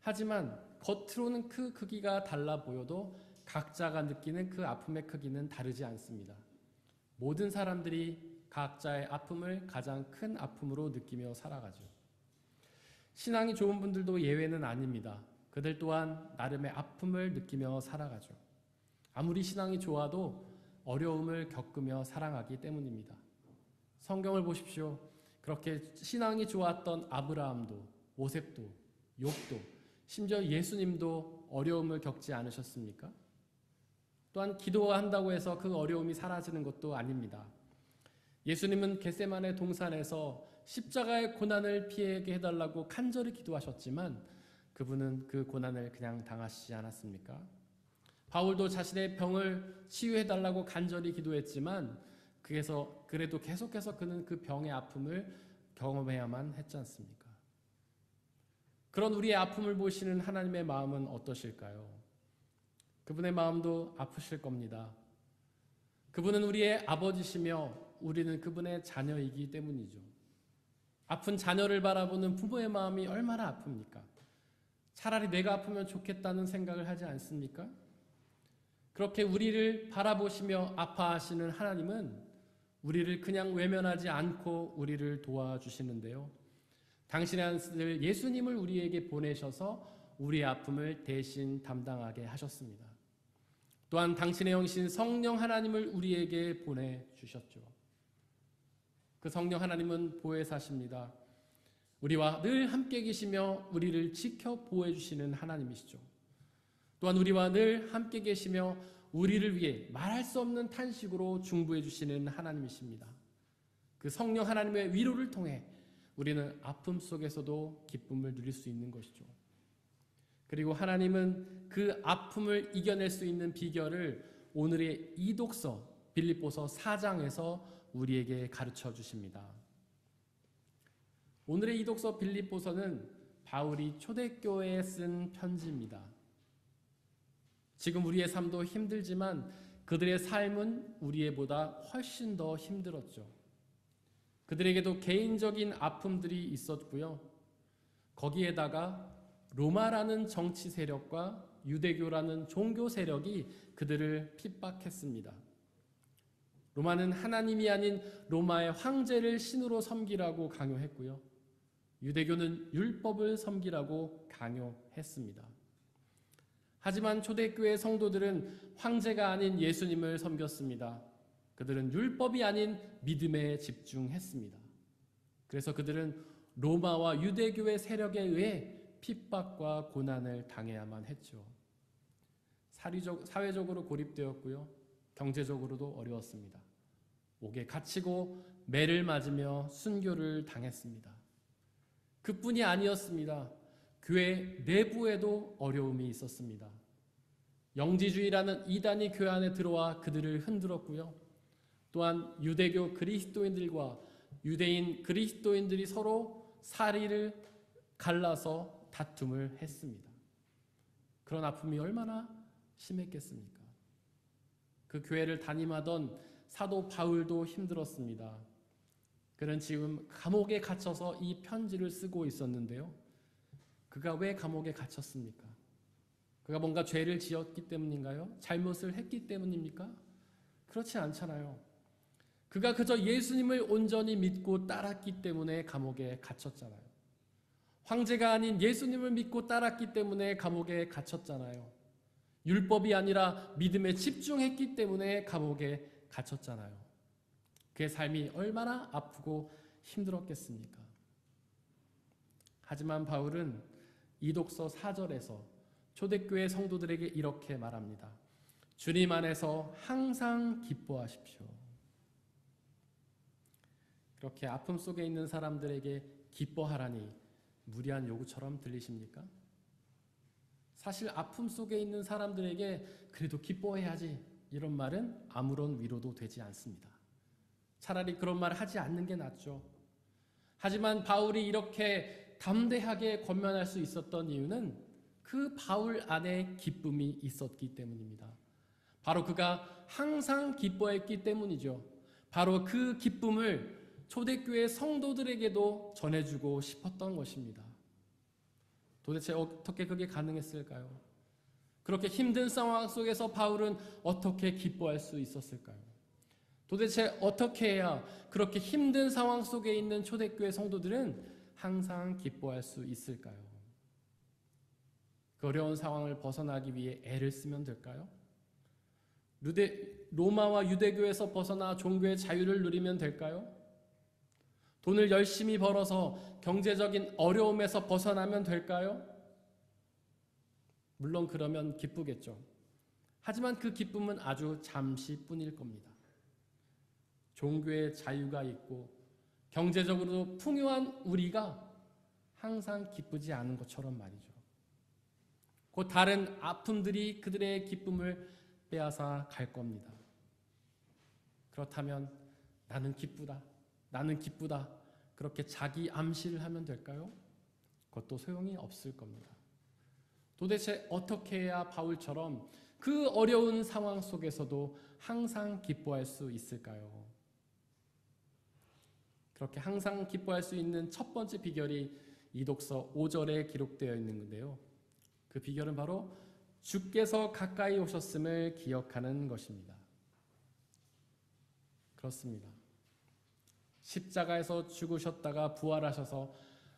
Speaker 2: 하지만 겉으로는 그 크기가 달라 보여도 각자가 느끼는 그 아픔의 크기는 다르지 않습니다. 모든 사람들이 각자의 아픔을 가장 큰 아픔으로 느끼며 살아가죠. 신앙이 좋은 분들도 예외는 아닙니다. 그들 또한 나름의 아픔을 느끼며 살아가죠. 아무리 신앙이 좋아도 어려움을 겪으며 살아가기 때문입니다. 성경을 보십시오. 그렇게 신앙이 좋았던 아브라함도, 모셉도, 욥도, 심지어 예수님도 어려움을 겪지 않으셨습니까? 또한 기도한다고 해서 그 어려움이 사라지는 것도 아닙니다. 예수님은 겟세마네 동산에서 십자가의 고난을 피하게 해달라고 간절히 기도하셨지만 그분은 그 고난을 그냥 당하시지 않았습니까? 바울도 자신의 병을 치유해달라고 간절히 기도했지만 그래도 계속해서 그는 그 병의 아픔을 경험해야만 했지 않습니까? 그런 우리의 아픔을 보시는 하나님의 마음은 어떠실까요? 그분의 마음도 아프실 겁니다. 그분은 우리의 아버지시며 우리는 그분의 자녀이기 때문이죠. 아픈 자녀를 바라보는 부모의 마음이 얼마나 아픕니까? 차라리 내가 아프면 좋겠다는 생각을 하지 않습니까? 그렇게 우리를 바라보시며 아파하시는 하나님은 우리를 그냥 외면하지 않고 우리를 도와주시는데요. 당신의 아들 예수님을 우리에게 보내셔서 우리의 아픔을 대신 담당하게 하셨습니다. 또한 당신의 영신 성령 하나님을 우리에게 보내주셨죠. 그 성령 하나님은 보혜사십니다. 우리와 늘 함께 계시며 우리를 지켜 보호해 주시는 하나님이시죠. 또한 우리와 늘 함께 계시며 우리를 위해 말할 수 없는 탄식으로 중보해 주시는 하나님이십니다. 그 성령 하나님의 위로를 통해 우리는 아픔 속에서도 기쁨을 누릴 수 있는 것이죠. 그리고 하나님은 그 아픔을 이겨낼 수 있는 비결을 오늘의 이독서 빌립보서 4장에서 우리에게 가르쳐 주십니다. 오늘의 이독서 빌립보서는 바울이 초대교회에 쓴 편지입니다. 지금 우리의 삶도 힘들지만 그들의 삶은 우리보다 훨씬 더 힘들었죠. 그들에게도 개인적인 아픔들이 있었고요. 거기에다가 로마라는 정치 세력과 유대교라는 종교 세력이 그들을 핍박했습니다. 로마는 하나님이 아닌 로마의 황제를 신으로 섬기라고 강요했고요. 유대교는 율법을 섬기라고 강요했습니다. 하지만 초대교회 성도들은 황제가 아닌 예수님을 섬겼습니다. 그들은 율법이 아닌 믿음에 집중했습니다. 그래서 그들은 로마와 유대교의 세력에 의해 핍박과 고난을 당해야만 했죠. 사회적으로 고립되었고요. 경제적으로도 어려웠습니다. 옥에 갇히고 매를 맞으며 순교를 당했습니다. 그뿐이 아니었습니다. 교회 내부에도 어려움이 있었습니다. 영지주의라는 이단이 교회 안에 들어와 그들을 흔들었고요. 또한 유대교 그리스도인들과 유대인 그리스도인들이 서로 사리를 갈라서 다툼을 했습니다. 그런 아픔이 얼마나 심했겠습니까? 그 교회를 담임하던 사도 바울도 힘들었습니다. 그는 지금 감옥에 갇혀서 이 편지를 쓰고 있었는데요. 그가 왜 감옥에 갇혔습니까? 그가 뭔가 죄를 지었기 때문인가요? 잘못을 했기 때문입니까? 그렇지 않잖아요. 그가 그저 예수님을 온전히 믿고 따랐기 때문에 감옥에 갇혔잖아요. 황제가 아닌 예수님을 믿고 따랐기 때문에 감옥에 갇혔잖아요. 율법이 아니라 믿음에 집중했기 때문에 감옥에 갇혔잖아요. 그의 삶이 얼마나 아프고 힘들었겠습니까? 하지만 바울은 이독서 4절에서 초대교회 성도들에게 이렇게 말합니다. 주님 안에서 항상 기뻐하십시오. 그렇게 아픔 속에 있는 사람들에게 기뻐하라니 무리한 요구처럼 들리십니까? 사실 아픔 속에 있는 사람들에게 그래도 기뻐해야지 이런 말은 아무런 위로도 되지 않습니다. 차라리 그런 말 하지 않는 게 낫죠. 하지만 바울이 이렇게 담대하게 권면할 수 있었던 이유는 그 바울 안에 기쁨이 있었기 때문입니다. 바로 그가 항상 기뻐했기 때문이죠. 바로 그 기쁨을 초대교회 성도들에게도 전해주고 싶었던 것입니다. 도대체 어떻게 그게 가능했을까요? 그렇게 힘든 상황 속에서 바울은 어떻게 기뻐할 수 있었을까요? 도대체 어떻게 해야 그렇게 힘든 상황 속에 있는 초대교회 성도들은 항상 기뻐할 수 있을까요? 그 어려운 상황을 벗어나기 위해 애를 쓰면 될까요? 로마와 유대교에서 벗어나 종교의 자유를 누리면 될까요? 돈을 열심히 벌어서 경제적인 어려움에서 벗어나면 될까요? 물론 그러면 기쁘겠죠. 하지만 그 기쁨은 아주 잠시뿐일 겁니다. 종교의 자유가 있고 경제적으로 풍요한 우리가 항상 기쁘지 않은 것처럼 말이죠. 곧 다른 아픔들이 그들의 기쁨을 빼앗아 갈 겁니다. 그렇다면 나는 기쁘다. 나는 기쁘다. 그렇게 자기 암시를 하면 될까요? 그것도 소용이 없을 겁니다. 도대체 어떻게 해야 바울처럼 그 어려운 상황 속에서도 항상 기뻐할 수 있을까요? 그렇게 항상 기뻐할 수 있는 첫 번째 비결이 이독서 5절에 기록되어 있는 건데요. 그 비결은 바로 주께서 가까이 오셨음을 기억하는 것입니다. 그렇습니다. 십자가에서 죽으셨다가 부활하셔서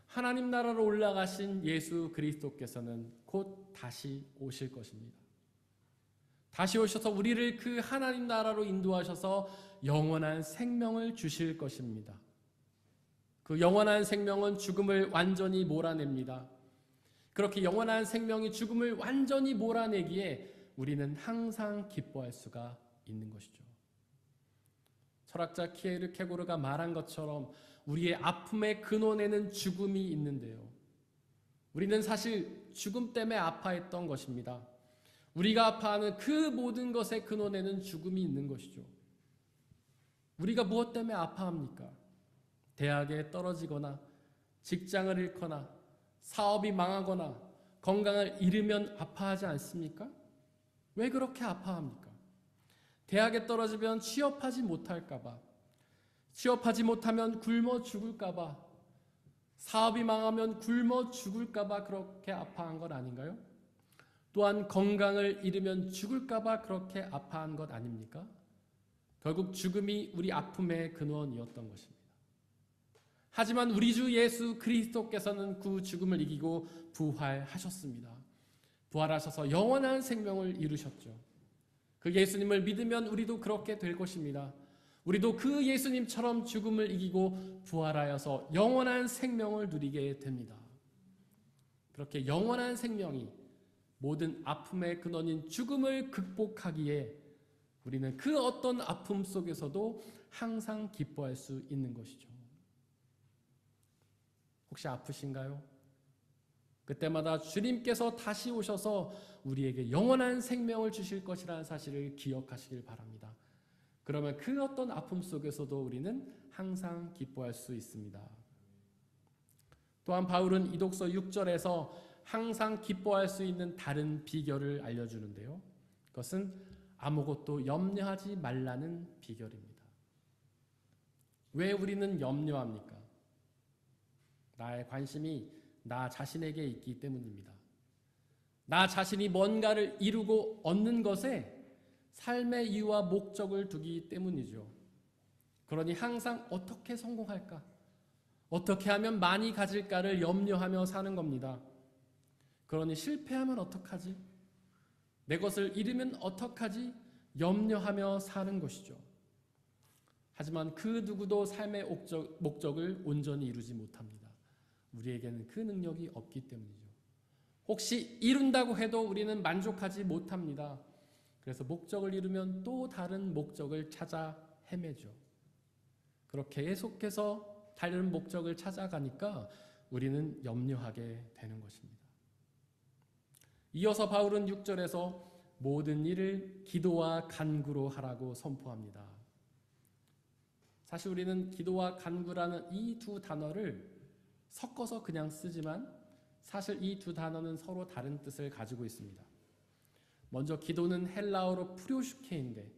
Speaker 2: 하나님 나라로 올라가신 예수 그리스도께서는 곧 다시 오실 것입니다. 다시 오셔서 우리를 그 하나님 나라로 인도하셔서 영원한 생명을 주실 것입니다. 그 영원한 생명은 죽음을 완전히 몰아냅니다. 그렇게 영원한 생명이 죽음을 완전히 몰아내기에 우리는 항상 기뻐할 수가 있는 것이죠. 철학자 키에르케고르가 말한 것처럼 우리의 아픔의 근원에는 죽음이 있는데요. 우리는 사실 죽음 때문에 아파했던 것입니다. 우리가 아파하는 그 모든 것의 근원에는 죽음이 있는 것이죠. 우리가 무엇 때문에 아파합니까? 대학에 떨어지거나 직장을 잃거나 사업이 망하거나 건강을 잃으면 아파하지 않습니까? 왜 그렇게 아파합니까? 대학에 떨어지면 취업하지 못할까봐, 취업하지 못하면 굶어 죽을까봐, 사업이 망하면 굶어 죽을까봐 그렇게 아파한 것 아닌가요? 또한 건강을 잃으면 죽을까봐 그렇게 아파한 것 아닙니까? 결국 죽음이 우리 아픔의 근원이었던 것입니다. 하지만 우리 주 예수 그리스도께서는 그 죽음을 이기고 부활하셨습니다. 부활하셔서 영원한 생명을 이루셨죠. 그 예수님을 믿으면 우리도 그렇게 될 것입니다. 우리도 그 예수님처럼 죽음을 이기고 부활하여서 영원한 생명을 누리게 됩니다. 그렇게 영원한 생명이 모든 아픔의 근원인 죽음을 극복하기에 우리는 그 어떤 아픔 속에서도 항상 기뻐할 수 있는 것이죠. 혹시 아프신가요? 그때마다 주님께서 다시 오셔서 우리에게 영원한 생명을 주실 것이라는 사실을 기억하시길 바랍니다. 그러면 그 어떤 아픔 속에서도 우리는 항상 기뻐할 수 있습니다. 또한 바울은 이독서 6절에서 항상 기뻐할 수 있는 다른 비결을 알려주는데요. 그것은 아무것도 염려하지 말라는 비결입니다. 왜 우리는 염려합니까? 나의 관심이 나 자신에게 있기 때문입니다. 나 자신이 뭔가를 이루고 얻는 것에 삶의 이유와 목적을 두기 때문이죠. 그러니 항상 어떻게 성공할까? 어떻게 하면 많이 가질까를 염려하며 사는 겁니다. 그러니 실패하면 어떡하지? 내 것을 잃으면 어떡하지? 염려하며 사는 것이죠. 하지만 그 누구도 삶의 목적을 온전히 이루지 못합니다. 우리에게는 그 능력이 없기 때문이죠. 혹시 이룬다고 해도 우리는 만족하지 못합니다. 그래서 목적을 이루면 또 다른 목적을 찾아 헤매죠. 그렇게 계속해서 다른 목적을 찾아가니까 우리는 염려하게 되는 것입니다. 이어서 바울은 6절에서 모든 일을 기도와 간구로 하라고 선포합니다. 사실 우리는 기도와 간구라는 이 두 단어를 섞어서 그냥 쓰지만 사실 이 두 단어는 서로 다른 뜻을 가지고 있습니다. 먼저 기도는 헬라어로 프료슈케인데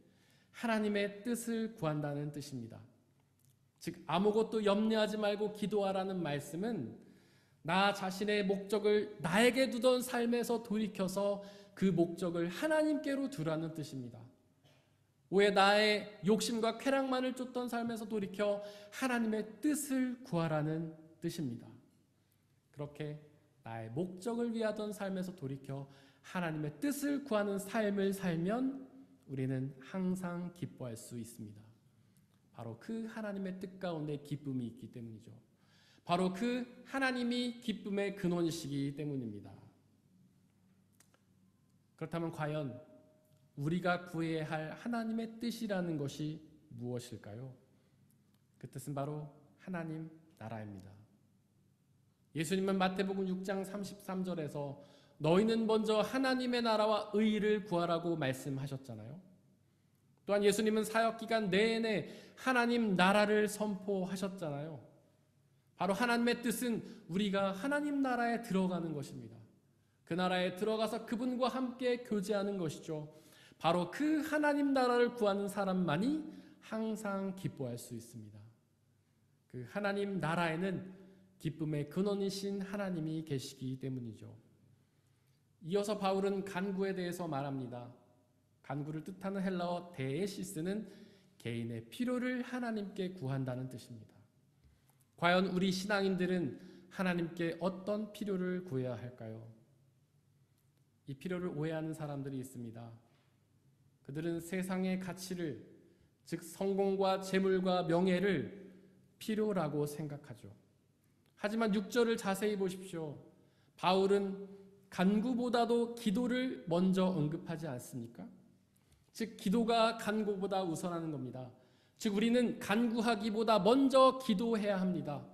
Speaker 2: 하나님의 뜻을 구한다는 뜻입니다. 즉 아무것도 염려하지 말고 기도하라는 말씀은 나 자신의 목적을 나에게 두던 삶에서 돌이켜서 그 목적을 하나님께로 두라는 뜻입니다. 왜 나의 욕심과 쾌락만을 쫓던 삶에서 돌이켜 하나님의 뜻을 구하라는 뜻입니다. 그렇게 나의 목적을 위하던 삶에서 돌이켜 하나님의 뜻을 구하는 삶을 살면 우리는 항상 기뻐할 수 있습니다. 바로 그 하나님의 뜻 가운데 기쁨이 있기 때문이죠. 바로 그 하나님이 기쁨의 근원이시기 때문입니다. 그렇다면 과연 우리가 구해야 할 하나님의 뜻이라는 것이 무엇일까요? 그 뜻은 바로 하나님 나라입니다. 예수님은 마태복음 6장 33절에서 너희는 먼저 하나님의 나라와 의를 구하라고 말씀하셨잖아요. 또한 예수님은 사역기간 내내 하나님 나라를 선포하셨잖아요. 바로 하나님의 뜻은 우리가 하나님 나라에 들어가는 것입니다. 그 나라에 들어가서 그분과 함께 교제하는 것이죠. 바로 그 하나님 나라를 구하는 사람만이 항상 기뻐할 수 있습니다. 그 하나님 나라에는 기쁨의 근원이신 하나님이 계시기 때문이죠. 이어서 바울은 간구에 대해서 말합니다. 간구를 뜻하는 헬라어 데에시스는 개인의 필요를 하나님께 구한다는 뜻입니다. 과연 우리 신앙인들은 하나님께 어떤 필요를 구해야 할까요? 이 필요를 오해하는 사람들이 있습니다. 그들은 세상의 가치를, 즉 성공과 재물과 명예를 필요라고 생각하죠. 하지만 6절을 자세히 보십시오. 바울은 간구보다도 기도를 먼저 언급하지 않습니까? 즉 기도가 간구보다 우선하는 겁니다. 즉 우리는 간구하기보다 먼저 기도해야 합니다.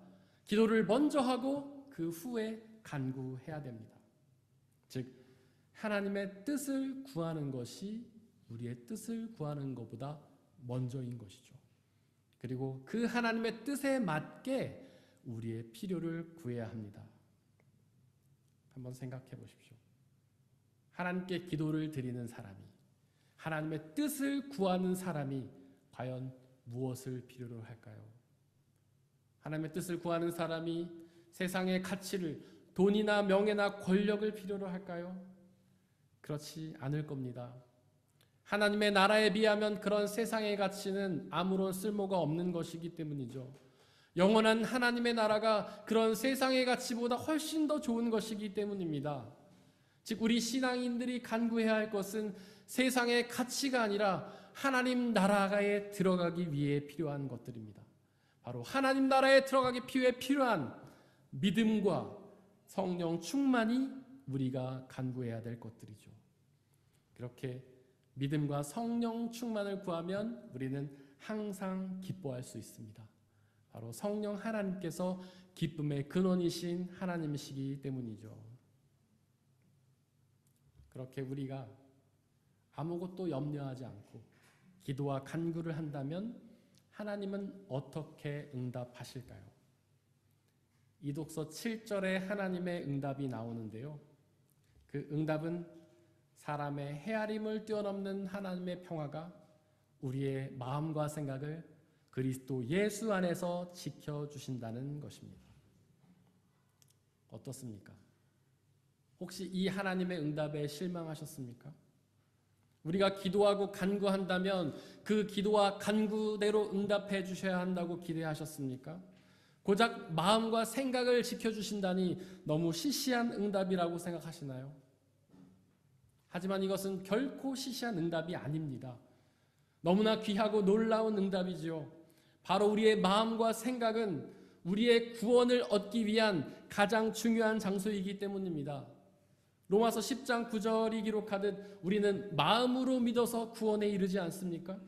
Speaker 2: 기도를 먼저 하고 그 후에 간구해야 됩니다. 즉 하나님의 뜻을 구하는 것이 우리의 뜻을 구하는 것보다 먼저인 것이죠. 그리고 그 하나님의 뜻에 맞게 우리의 필요를 구해야 합니다. 한번 생각해 보십시오. 하나님께 기도를 드리는 사람이, 하나님의 뜻을 구하는 사람이 과연 무엇을 필요로 할까요? 하나님의 뜻을 구하는 사람이 세상의 가치를, 돈이나 명예나 권력을 필요로 할까요? 그렇지 않을 겁니다. 하나님의 나라에 비하면 그런 세상의 가치는 아무런 쓸모가 없는 것이기 때문이죠. 영원한 하나님의 나라가 그런 세상의 가치보다 훨씬 더 좋은 것이기 때문입니다. 즉 우리 신앙인들이 간구해야 할 것은 세상의 가치가 아니라 하나님 나라에 들어가기 위해 필요한 것들입니다. 바로 하나님 나라에 들어가기 위해 필요한 믿음과 성령 충만이 우리가 간구해야 될 것들이죠. 그렇게 믿음과 성령 충만을 구하면 우리는 항상 기뻐할 수 있습니다. 바로 성령 하나님께서 기쁨의 근원이신 하나님이시기 때문이죠. 그렇게 우리가 아무것도 염려하지 않고 기도와 간구를 한다면 하나님은 어떻게 응답하실까요? 이독서 7절에 하나님의 응답이 나오는데요. 그 응답은 사람의 헤아림을 뛰어넘는 하나님의 평화가 우리의 마음과 생각을 그리스도 예수 안에서 지켜주신다는 것입니다. 어떻습니까? 혹시 이 하나님의 응답에 실망하셨습니까? 우리가 기도하고 간구한다면 그 기도와 간구대로 응답해 주셔야 한다고 기대하셨습니까? 고작 마음과 생각을 지켜주신다니 너무 시시한 응답이라고 생각하시나요? 하지만 이것은 결코 시시한 응답이 아닙니다. 너무나 귀하고 놀라운 응답이지요. 바로 우리의 마음과 생각은 우리의 구원을 얻기 위한 가장 중요한 장소이기 때문입니다. 로마서 10장 9절이 기록하듯 우리는 마음으로 믿어서 구원에 이르지 않습니까?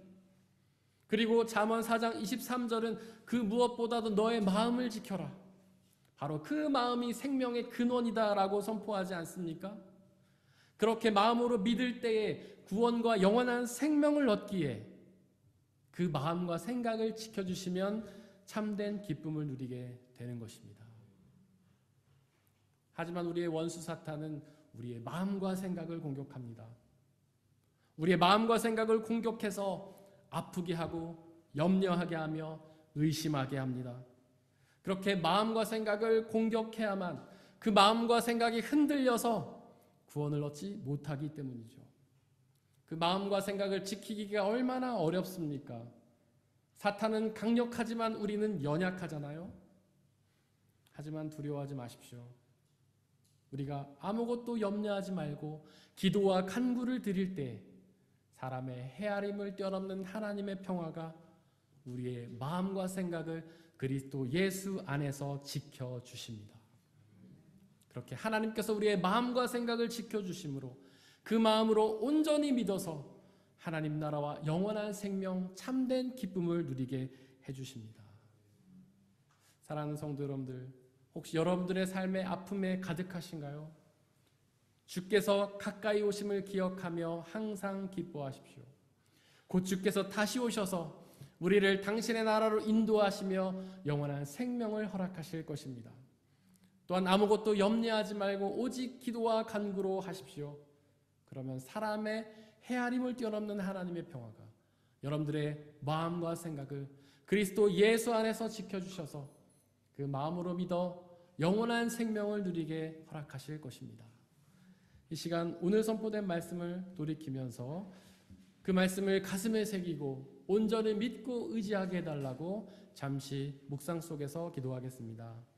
Speaker 2: 그리고 잠언 4장 23절은 그 무엇보다도 너의 마음을 지켜라. 바로 그 마음이 생명의 근원이다라고 선포하지 않습니까? 그렇게 마음으로 믿을 때에 구원과 영원한 생명을 얻기에 그 마음과 생각을 지켜주시면 참된 기쁨을 누리게 되는 것입니다. 하지만 우리의 원수 사탄은 우리의 마음과 생각을 공격합니다. 우리의 마음과 생각을 공격해서 아프게 하고 염려하게 하며 의심하게 합니다. 그렇게 마음과 생각을 공격해야만 그 마음과 생각이 흔들려서 구원을 얻지 못하기 때문이죠. 그 마음과 생각을 지키기가 얼마나 어렵습니까? 사탄은 강력하지만 우리는 연약하잖아요. 하지만 두려워하지 마십시오. 우리가 아무것도 염려하지 말고 기도와 간구를 드릴 때 사람의 헤아림을 뛰어넘는 하나님의 평화가 우리의 마음과 생각을 그리스도 예수 안에서 지켜주십니다. 그렇게 하나님께서 우리의 마음과 생각을 지켜주심으로 그 마음으로 온전히 믿어서 하나님 나라와 영원한 생명 참된 기쁨을 누리게 해주십니다. 사랑하는 성도 여러분들, 혹시 여러분들의 삶의 아픔에 가득하신가요? 주께서 가까이 오심을 기억하며 항상 기뻐하십시오. 곧 주께서 다시 오셔서 우리를 당신의 나라로 인도하시며 영원한 생명을 허락하실 것입니다. 또한 아무것도 염려하지 말고 오직 기도와 간구로 하십시오. 그러면 사람의 헤아림을 뛰어넘는 하나님의 평화가 여러분들의 마음과 생각을 그리스도 예수 안에서 지켜주셔서 그 마음으로 믿어 영원한 생명을 누리게 허락하실 것입니다. 이 시간 오늘 선포된 말씀을 돌이키면서 그 말씀을 가슴에 새기고 온전히 믿고 의지하게 해달라고 잠시 묵상 속에서 기도하겠습니다.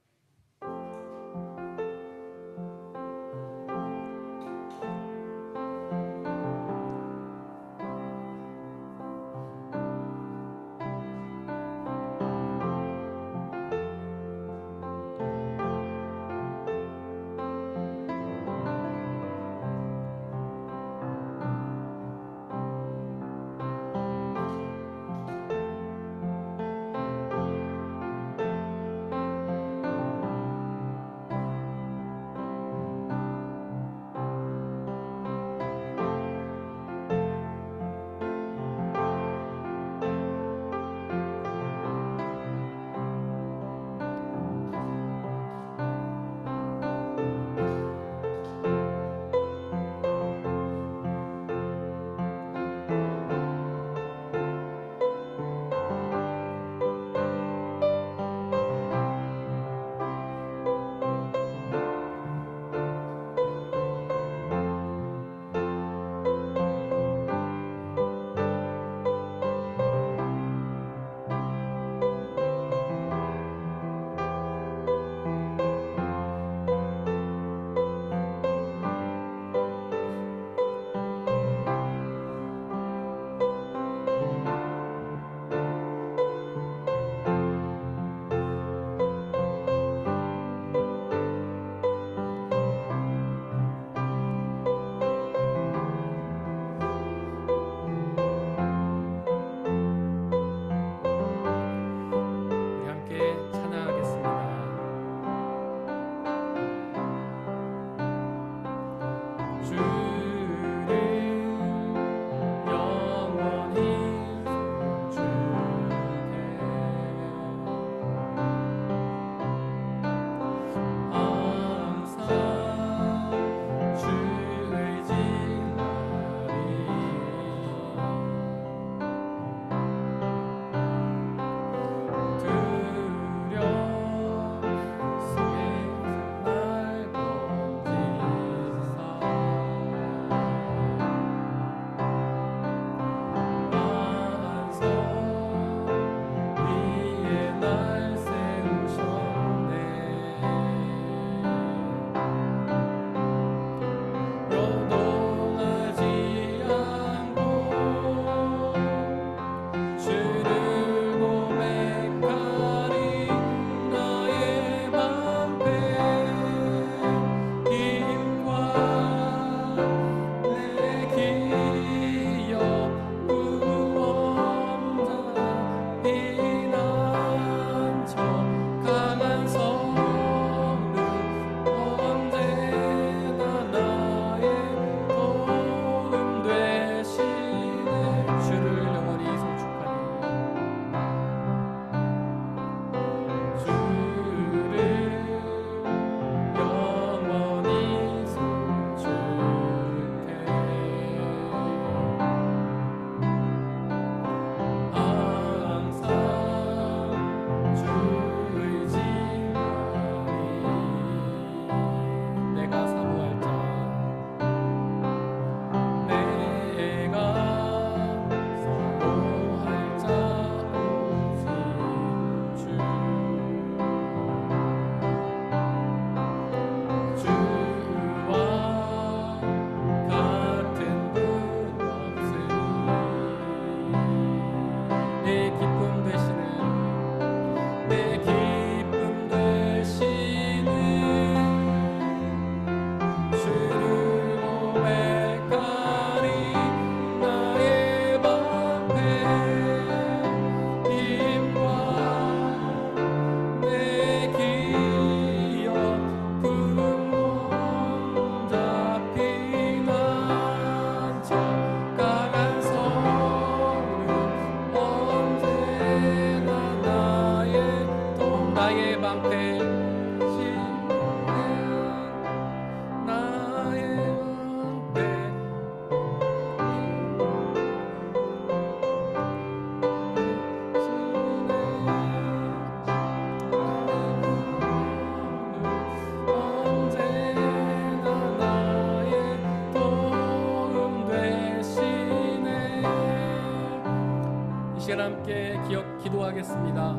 Speaker 2: 함께 기도하겠습니다.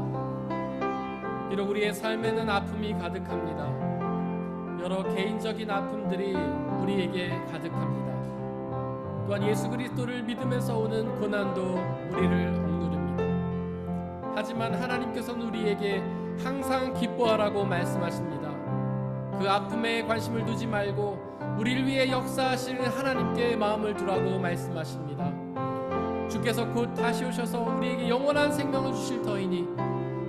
Speaker 2: 비록 우리의 삶에는 아픔이 가득합니다. 여러 개인적인 아픔들이 우리에게 가득합니다. 또한 예수 그리스도를 믿으면서 오는 고난도 우리를 억누릅니다. 하지만 하나님께서는 우리에게 항상 기뻐하라고 말씀하십니다. 그 아픔에 관심을 두지 말고 우리를 위해 역사하시는 하나님께 마음을 두라고 말씀하십니다. 주께서 곧 다시 오셔서 우리에게 영원한 생명을 주실 터이니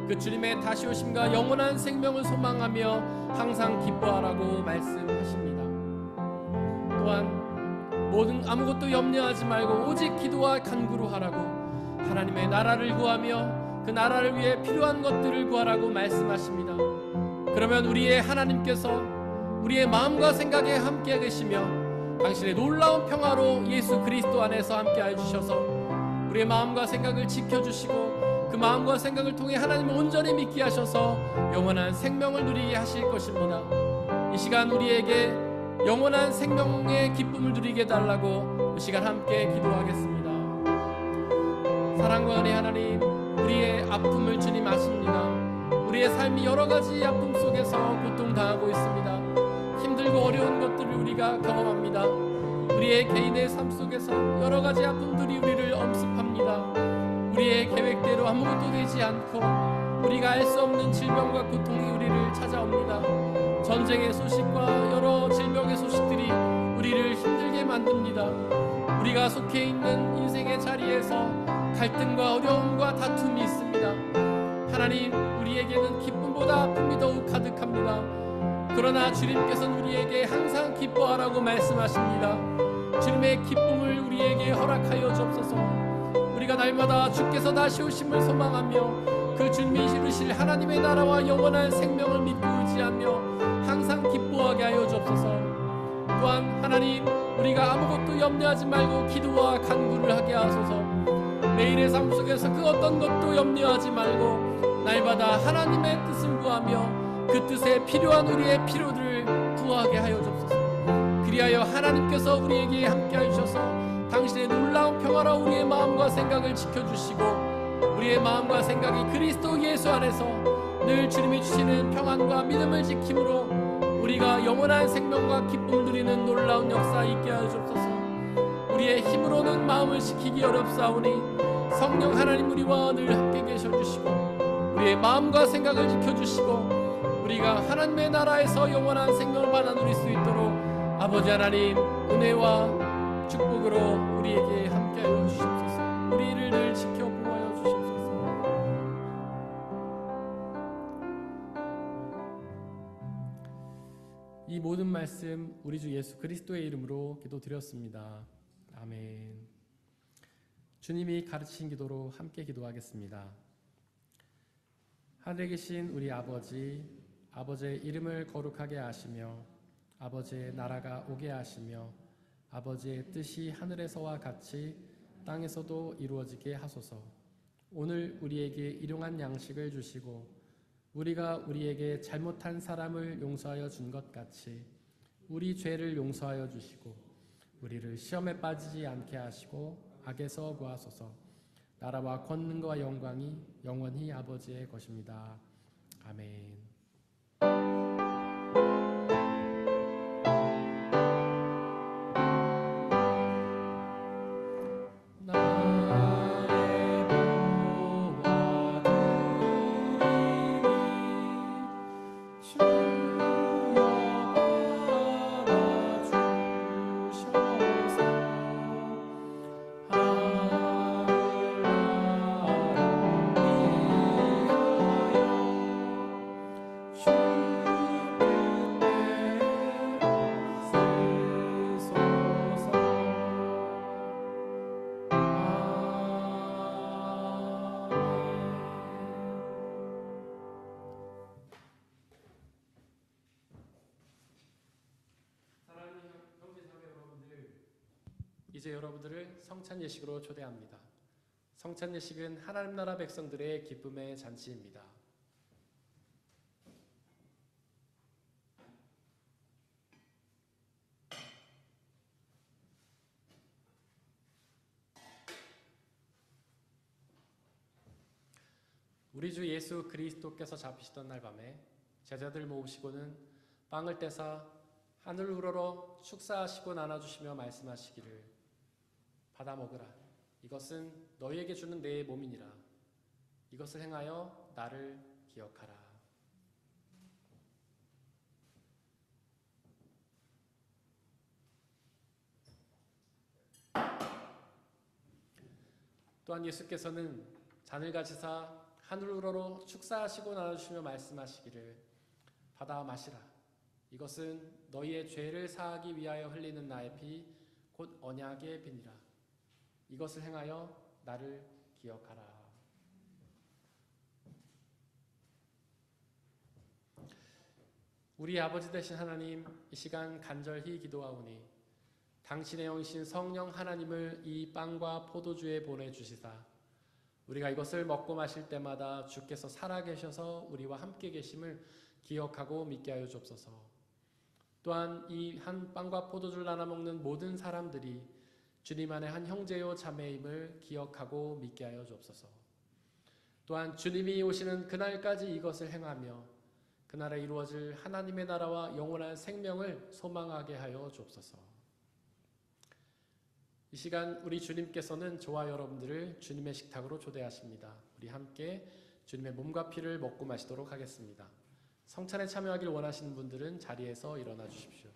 Speaker 2: 그 주님의 다시 오심과 영원한 생명을 소망하며 항상 기뻐하라고 말씀하십니다. 또한 아무것도 염려하지 말고 오직 기도와 간구로 하라고 하나님의 나라를 구하며 그 나라를 위해 필요한 것들을 구하라고 말씀하십니다. 그러면 우리의 하나님께서 우리의 마음과 생각에 함께 계시며 당신의 놀라운 평화로 예수 그리스도 안에서 함께하여 주셔서 우리의 마음과 생각을 지켜주시고 그 마음과 생각을 통해 하나님을 온전히 믿게 하셔서 영원한 생명을 누리게 하실 것입니다. 이 시간 우리에게 영원한 생명의 기쁨을 누리게 해달라고 이 시간 함께 기도하겠습니다. 사랑과 은혜 하나님, 우리의 아픔을 주님 아십니다. 우리의 삶이 여러 가지 아픔 속에서 고통당하고 있습니다. 힘들고 어려운 것들을 우리가 경험합니다. 우리의 개인의 삶 속에서 여러 가지 아픔들이 우리를 엄습합니다. 우리의 계획대로 아무것도 되지 않고 우리가 알 수 없는 질병과 고통이 우리를 찾아옵니다. 전쟁의 소식과 여러 질병의 소식들이 우리를 힘들게 만듭니다. 우리가 속해 있는 인생의 자리에서 갈등과 어려움과 다툼이 있습니다. 하나님, 우리에게는 기쁨보다 아픔이 더욱 가득합니다. 그러나 주님께서는 우리에게 항상 기뻐하라고 말씀하십니다. 주님의 기쁨을 우리에게 허락하여 주옵소서. 우리가 날마다 주께서 다시 오심을 소망하며 그 주님이 이루실 하나님의 나라와 영원한 생명을 믿고 의지하며 항상 기뻐하게 하여 주옵소서. 또한 하나님, 우리가 아무것도 염려하지 말고 기도와 간구를 하게 하소서. 매일의 삶 속에서 그 어떤 것도 염려하지 말고 날마다 하나님의 뜻을 구하며 그 뜻에 필요한 우리의 필요들을 구하게 하여 주옵소서. 그리하여 하나님께서 우리에게 함께하여 주셔서 당신의 놀라운 평화로 우리의 마음과 생각을 지켜주시고 우리의 마음과 생각이 그리스도 예수 안에서 늘 주님이 주시는 평안과 믿음을 지킴으로 우리가 영원한 생명과 기쁨을 누리는 놀라운 역사 있게 하여 주옵소서. 우리의 힘으로는 마음을 지키기 어렵사오니 성령 하나님 우리와 늘 함께 계셔주시고 우리의 마음과 생각을 지켜주시고 우리가 하나님의 나라에서 영원한 생명을 받아 누릴 수 있도록 아버지 하나님 은혜와 축복으로 우리에게 함께하여 주시옵소서. 우리를 늘 지켜 보호하여 주시옵소서. 이 모든 말씀 우리 주 예수 그리스도의 이름으로 기도드렸습니다. 아멘. 주님이 가르치신 기도로 함께 기도하겠습니다. 하늘에 계신 우리 아버지, 아버지의 이름을 거룩하게 하시며 아버지의 나라가 오게 하시며 아버지의 뜻이 하늘에서와 같이 땅에서도 이루어지게 하소서. 오늘 우리에게 일용할 양식을 주시고 우리가 우리에게 잘못한 사람을 용서하여 준 것 같이 우리 죄를 용서하여 주시고 우리를 시험에 빠지지 않게 하시고 악에서 구하소서. 나라와 권능과 영광이 영원히 아버지의 것입니다. 아멘. 이제 여러분들을 성찬 예식으로 초대합니다. 성찬 예식은 하나님 나라 백성들의 기쁨의 잔치입니다. 우리 주 예수 그리스도께서 잡히시던 날 밤에 제자들 모으시고는 빵을 떼사 하늘 우러러 축사하시고 나눠주시며 말씀하시기를 받아 먹으라. 이것은 너희에게 주는 내 몸이니라. 이것을 행하여 나를 기억하라. 또한 예수께서는 잔을 가지사 하늘 우러러 축사하시고 나눠주시며 말씀하시기를 받아 마시라. 이것은 너희의 죄를 사하기 위하여 흘리는 나의 피 곧 언약의 피니라. 이것을 행하여 나를 기억하라. 우리 아버지 되신 하나님, 이 시간 간절히 기도하오니 당신의 영이신 성령 하나님을 이 빵과 포도주에 보내주시사 우리가 이것을 먹고 마실 때마다 주께서 살아계셔서 우리와 함께 계심을 기억하고 믿게 하여 주옵소서. 또한 이 한 빵과 포도주를 나눠 먹는 모든 사람들이 주님 안에 한 형제요 자매임을 기억하고 믿게 하여 주옵소서. 또한 주님이 오시는 그날까지 이것을 행하며 그날에 이루어질 하나님의 나라와 영원한 생명을 소망하게 하여 주옵소서. 이 시간 우리 주님께서는 저와 여러분들을 주님의 식탁으로 초대하십니다. 우리 함께 주님의 몸과 피를 먹고 마시도록 하겠습니다. 성찬에 참여하길 원하시는 분들은 자리에서 일어나 주십시오.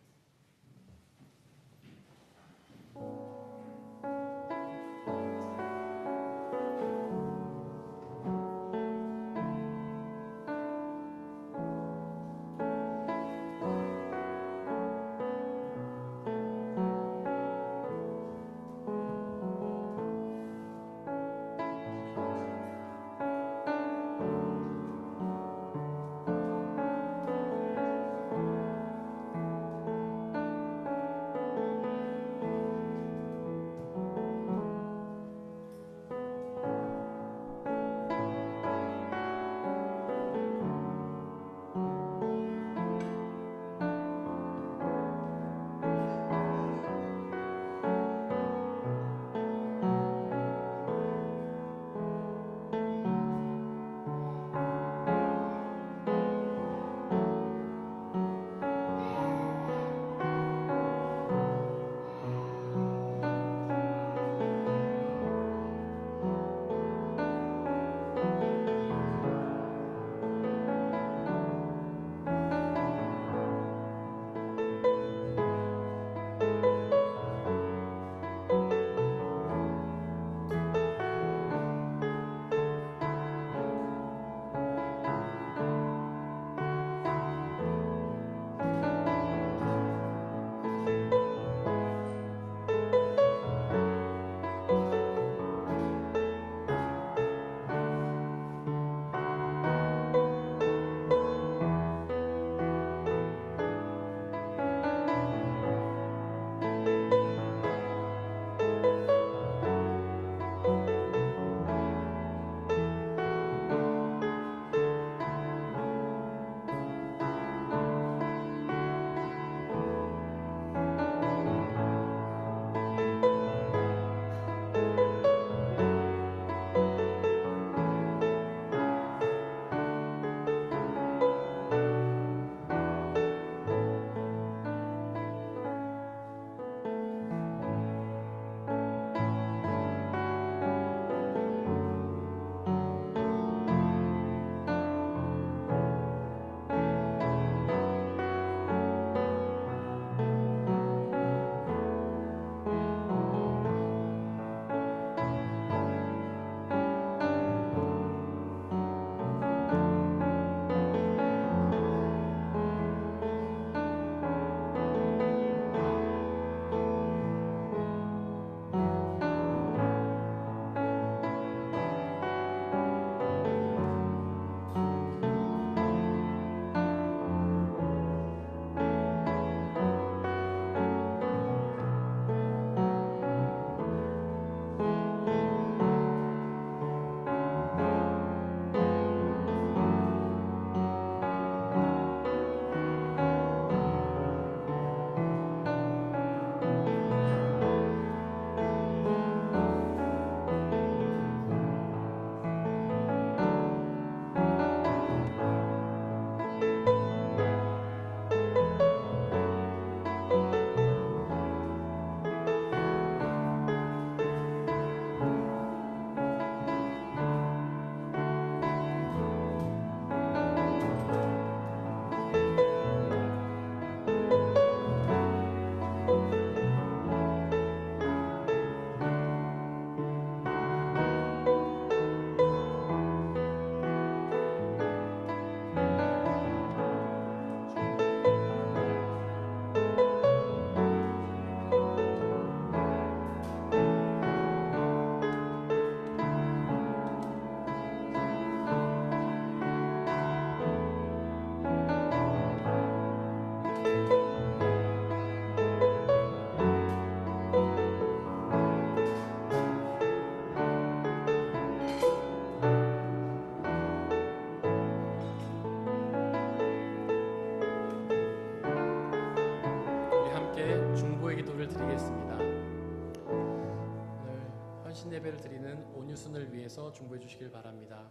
Speaker 2: 헌신 예배를 드리는 온유순을 위해서 중보해 주시길 바랍니다.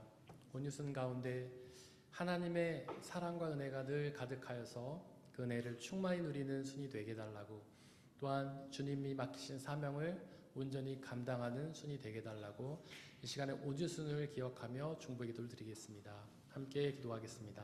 Speaker 2: 온유순 가운데 하나님의 사랑과 은혜가 늘 가득하여서 그 은혜를 충만히 누리는 순이 되게 달라고, 또한 주님이 맡기신 사명을 온전히 감당하는 순이 되게 달라고 이 시간에 온유순을 기억하며 중보 기도를 드리겠습니다. 함께 기도하겠습니다.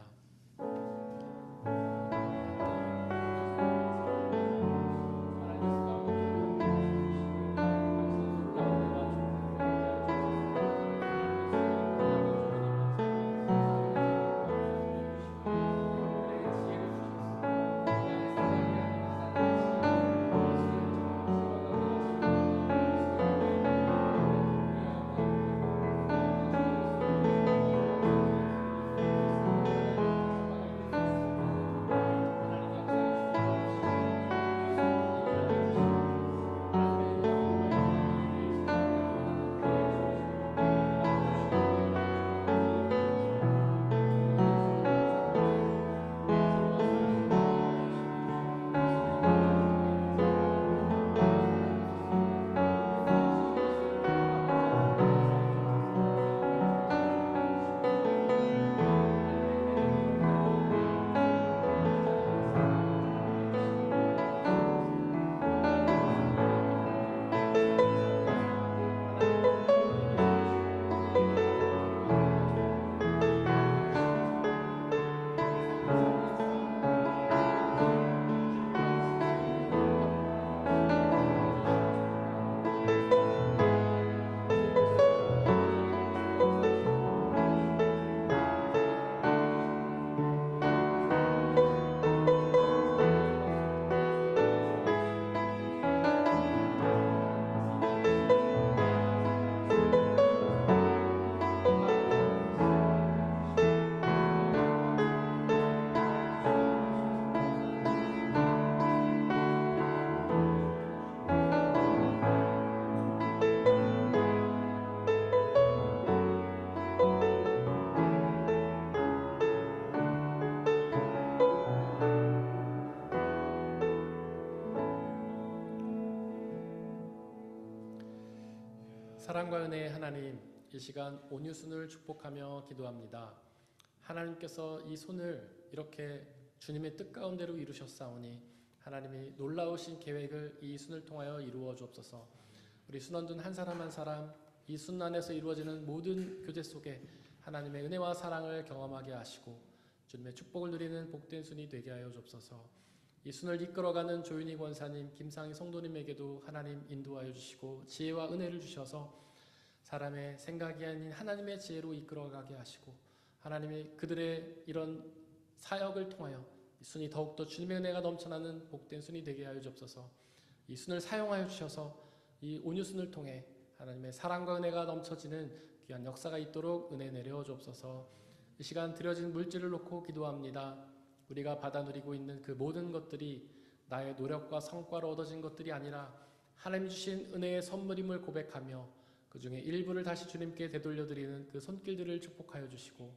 Speaker 2: 사랑과 은혜의 하나님, 이 시간 온유순을 축복하며 기도합니다. 하나님께서 이 손을 이렇게 주님의 뜻 가운데로 이루셨사오니 하나님이 놀라우신 계획을 이 순을 통하여 이루어 주옵소서. 우리 순원들 한 사람 한 사람 이 순 안에서 이루어지는 모든 교제 속에 하나님의 은혜와 사랑을 경험하게 하시고 주님의 축복을 누리는 복된 순이 되게 하여 주옵소서. 이 순을 이끌어가는 조윤희 권사님, 김상희 성도님에게도 하나님 인도하여 주시고 지혜와 은혜를 주셔서 사람의 생각이 아닌 하나님의 지혜로 이끌어가게 하시고 하나님이 그들의 이런 사역을 통하여 이 순이 더욱더 주님의 은혜가 넘쳐나는 복된 순이 되게 하여 주옵소서. 이 순을 사용하여 주셔서 이 온유순을 통해 하나님의 사랑과 은혜가 넘쳐지는 귀한 역사가 있도록 은혜 내려 주옵소서. 이 시간 드려진 물질을 놓고 기도합니다. 우리가 받아 누리고 있는 그 모든 것들이 나의 노력과 성과로 얻어진 것들이 아니라 하나님 주신 은혜의 선물임을 고백하며 그 중에 일부를 다시 주님께 되돌려드리는 그 손길들을 축복하여 주시고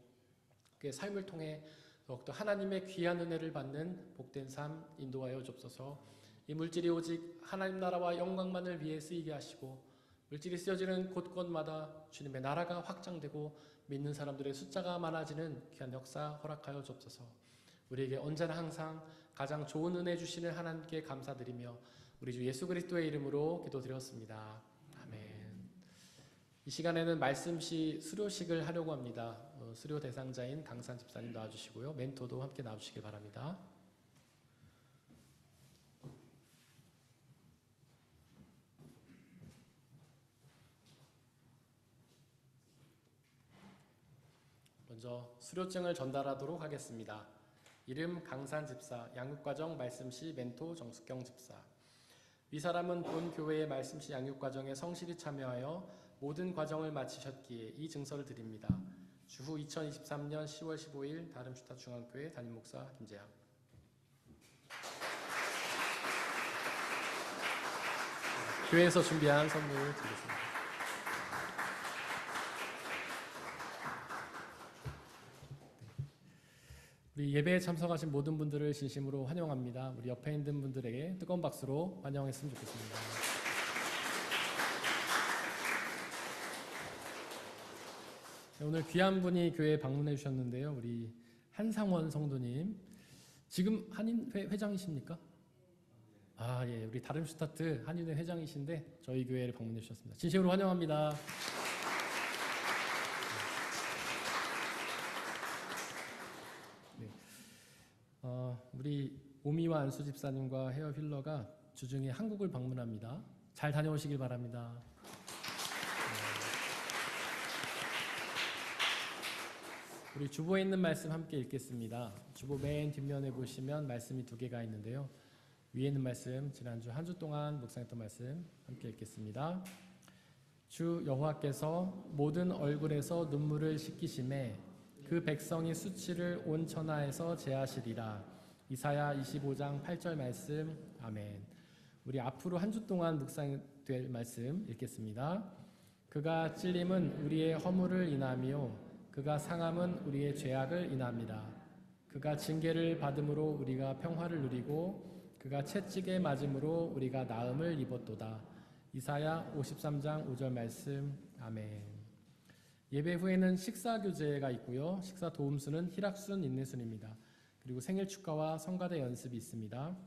Speaker 2: 그의 삶을 통해 더욱더 하나님의 귀한 은혜를 받는 복된 삶 인도하여 주옵소서. 이 물질이 오직 하나님 나라와 영광만을 위해 쓰이게 하시고 물질이 쓰여지는 곳곳마다 주님의 나라가 확장되고 믿는 사람들의 숫자가 많아지는 귀한 역사 허락하여 주옵소서. 우리에게 언제나 항상 가장 좋은 은혜 주시는 하나님께 감사드리며 우리 주 예수 그리스도의 이름으로 기도드렸습니다. 아멘. 이 시간에는 말씀시 수료식을 하려고 합니다. 수료 대상자인 강산 집사님 나와주시고요. 멘토도 함께 나와주시길 바랍니다. 먼저 수료증을 전달하도록 하겠습니다. 이름 강산 집사, 양육과정 말씀시 멘토 정숙경 집사. 이 사람은 본 교회의 말씀시 양육과정에 성실히 참여하여 모든 과정을 마치셨기에 이 증서를 드립니다. 주후 2023년 10월 15일 다름슈타 중앙교회 담임목사 김재학. 교회에서 준비한 선물을 드리겠습니다. 우리 예배에 참석하신 모든 분들을 진심으로 환영합니다. 우리 옆에 있는 분들에게 뜨거운 박수로 환영했으면 좋겠습니다. 오늘 귀한 분이 교회에 방문해 주셨는데요. 우리 한상원 성도님. 지금 한인회 회장이십니까? 아, 예. 우리 다름슈타트 한인회 회장이신데 저희 교회를 방문해 주셨습니다. 진심으로 환영합니다. 네. 우리 오미와 안수 집사님과 헤어 힐러가 주중에 한국을 방문합니다. 잘 다녀오시길 바랍니다. 우리 주보에 있는 말씀 함께 읽겠습니다. 주보 맨 뒷면에 보시면 말씀이 두 개가 있는데요. 위에 있는 말씀, 지난주 한 주 동안 묵상했던 말씀 함께 읽겠습니다. 주 여호와께서 모든 얼굴에서 눈물을 씻기심에 그 백성이 수치를 온 천하에서 제하시리라. 이사야 25장 8절 말씀. 아멘. 우리 앞으로 한 주 동안 묵상될 말씀 읽겠습니다. 그가 찔림은 우리의 허물을 인하며 그가 상함은 우리의 죄악을 인합니다. 그가 징계를 받음으로 우리가 평화를 누리고 그가 채찍에 맞음으로 우리가 나음을 입었도다. 이사야 53장 5절 말씀. 아멘. 예배 후에는 식사 교제가 있고요. 식사 도움수는 희락순 인내순입니다. 그리고 생일 축하와 성가대 연습이 있습니다.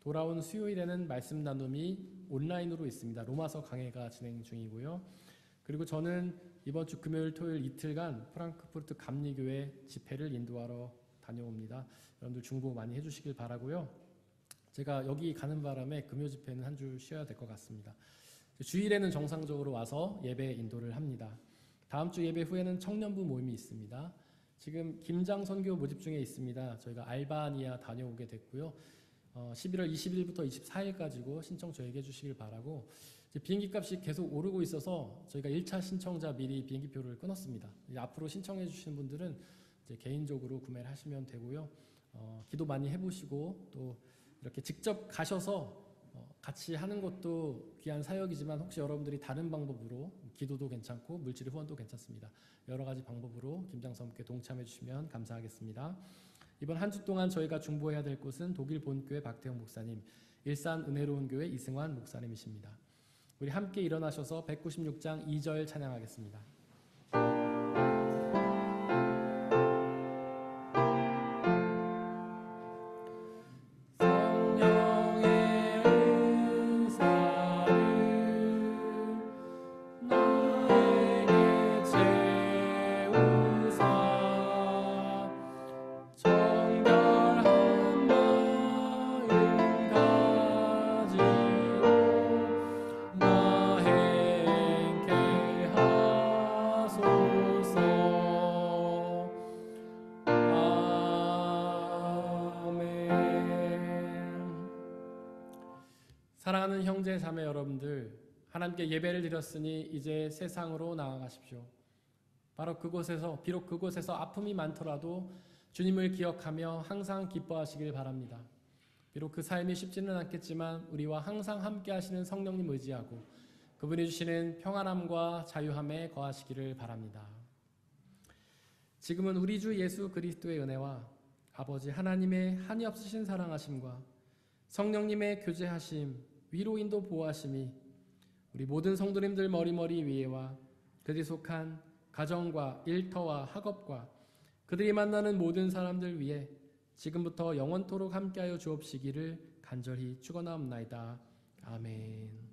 Speaker 2: 돌아온 수요일에는 말씀 나눔이 온라인으로 있습니다. 로마서 강해가 진행 중이고요. 그리고 저는 이번 주 금요일 토요일 이틀간 프랑크푸르트 감리교회 집회를 인도하러 다녀옵니다. 여러분들 중보 많이 해주시길 바라고요. 제가 여기 가는 바람에 금요 집회는 한 주 쉬어야 될 것 같습니다. 주일에는 정상적으로 와서 예배 인도를 합니다. 다음 주 예배 후에는 청년부 모임이 있습니다. 지금 김장 선교 모집 중에 있습니다. 저희가 알바니아 다녀오게 됐고요. 11월 20일부터 24일까지고 신청 저에게 해주시길 바라고, 비행기 값이 계속 오르고 있어서 저희가 1차 신청자 미리 비행기표를 끊었습니다. 앞으로 신청해 주시는 분들은 이제 개인적으로 구매를 하시면 되고요. 기도 많이 해보시고 또 이렇게 직접 가셔서 같이 하는 것도 귀한 사역이지만 혹시 여러분들이 다른 방법으로 기도도 괜찮고 물질 후원도 괜찮습니다. 여러 가지 방법으로 김장섬께 동참해 주시면 감사하겠습니다. 이번 한 주 동안 저희가 중보해야 될 곳은 독일 본교회 박태영 목사님, 일산 은혜로운 교회 이승환 목사님이십니다. 우리 함께 일어나셔서 196장 2절 찬양하겠습니다. 사랑하는 형제 자매 여러분들, 하나님께 예배를 드렸으니 이제 세상으로 나아가십시오. 바로 그곳에서, 비록 그곳에서 아픔이 많더라도 주님을 기억하며 항상 기뻐하시길 바랍니다. 비록 그 삶이 쉽지는 않겠지만 우리와 항상 함께 하시는 성령님 의지하고 그분이 주시는 평안함과 자유함에 거하시기를 바랍니다. 지금은 우리 주 예수 그리스도의 은혜와 아버지 하나님의 한이 없으신 사랑하심과 성령님의 교제하심, 위로인도 보호하심이 우리 모든 성도님들 머리머리 위에와 그들이 속한 가정과 일터와 학업과 그들이 만나는 모든 사람들 위에 지금부터 영원토록 함께하여 주옵시기를 간절히 축원하옵나이다. 아멘.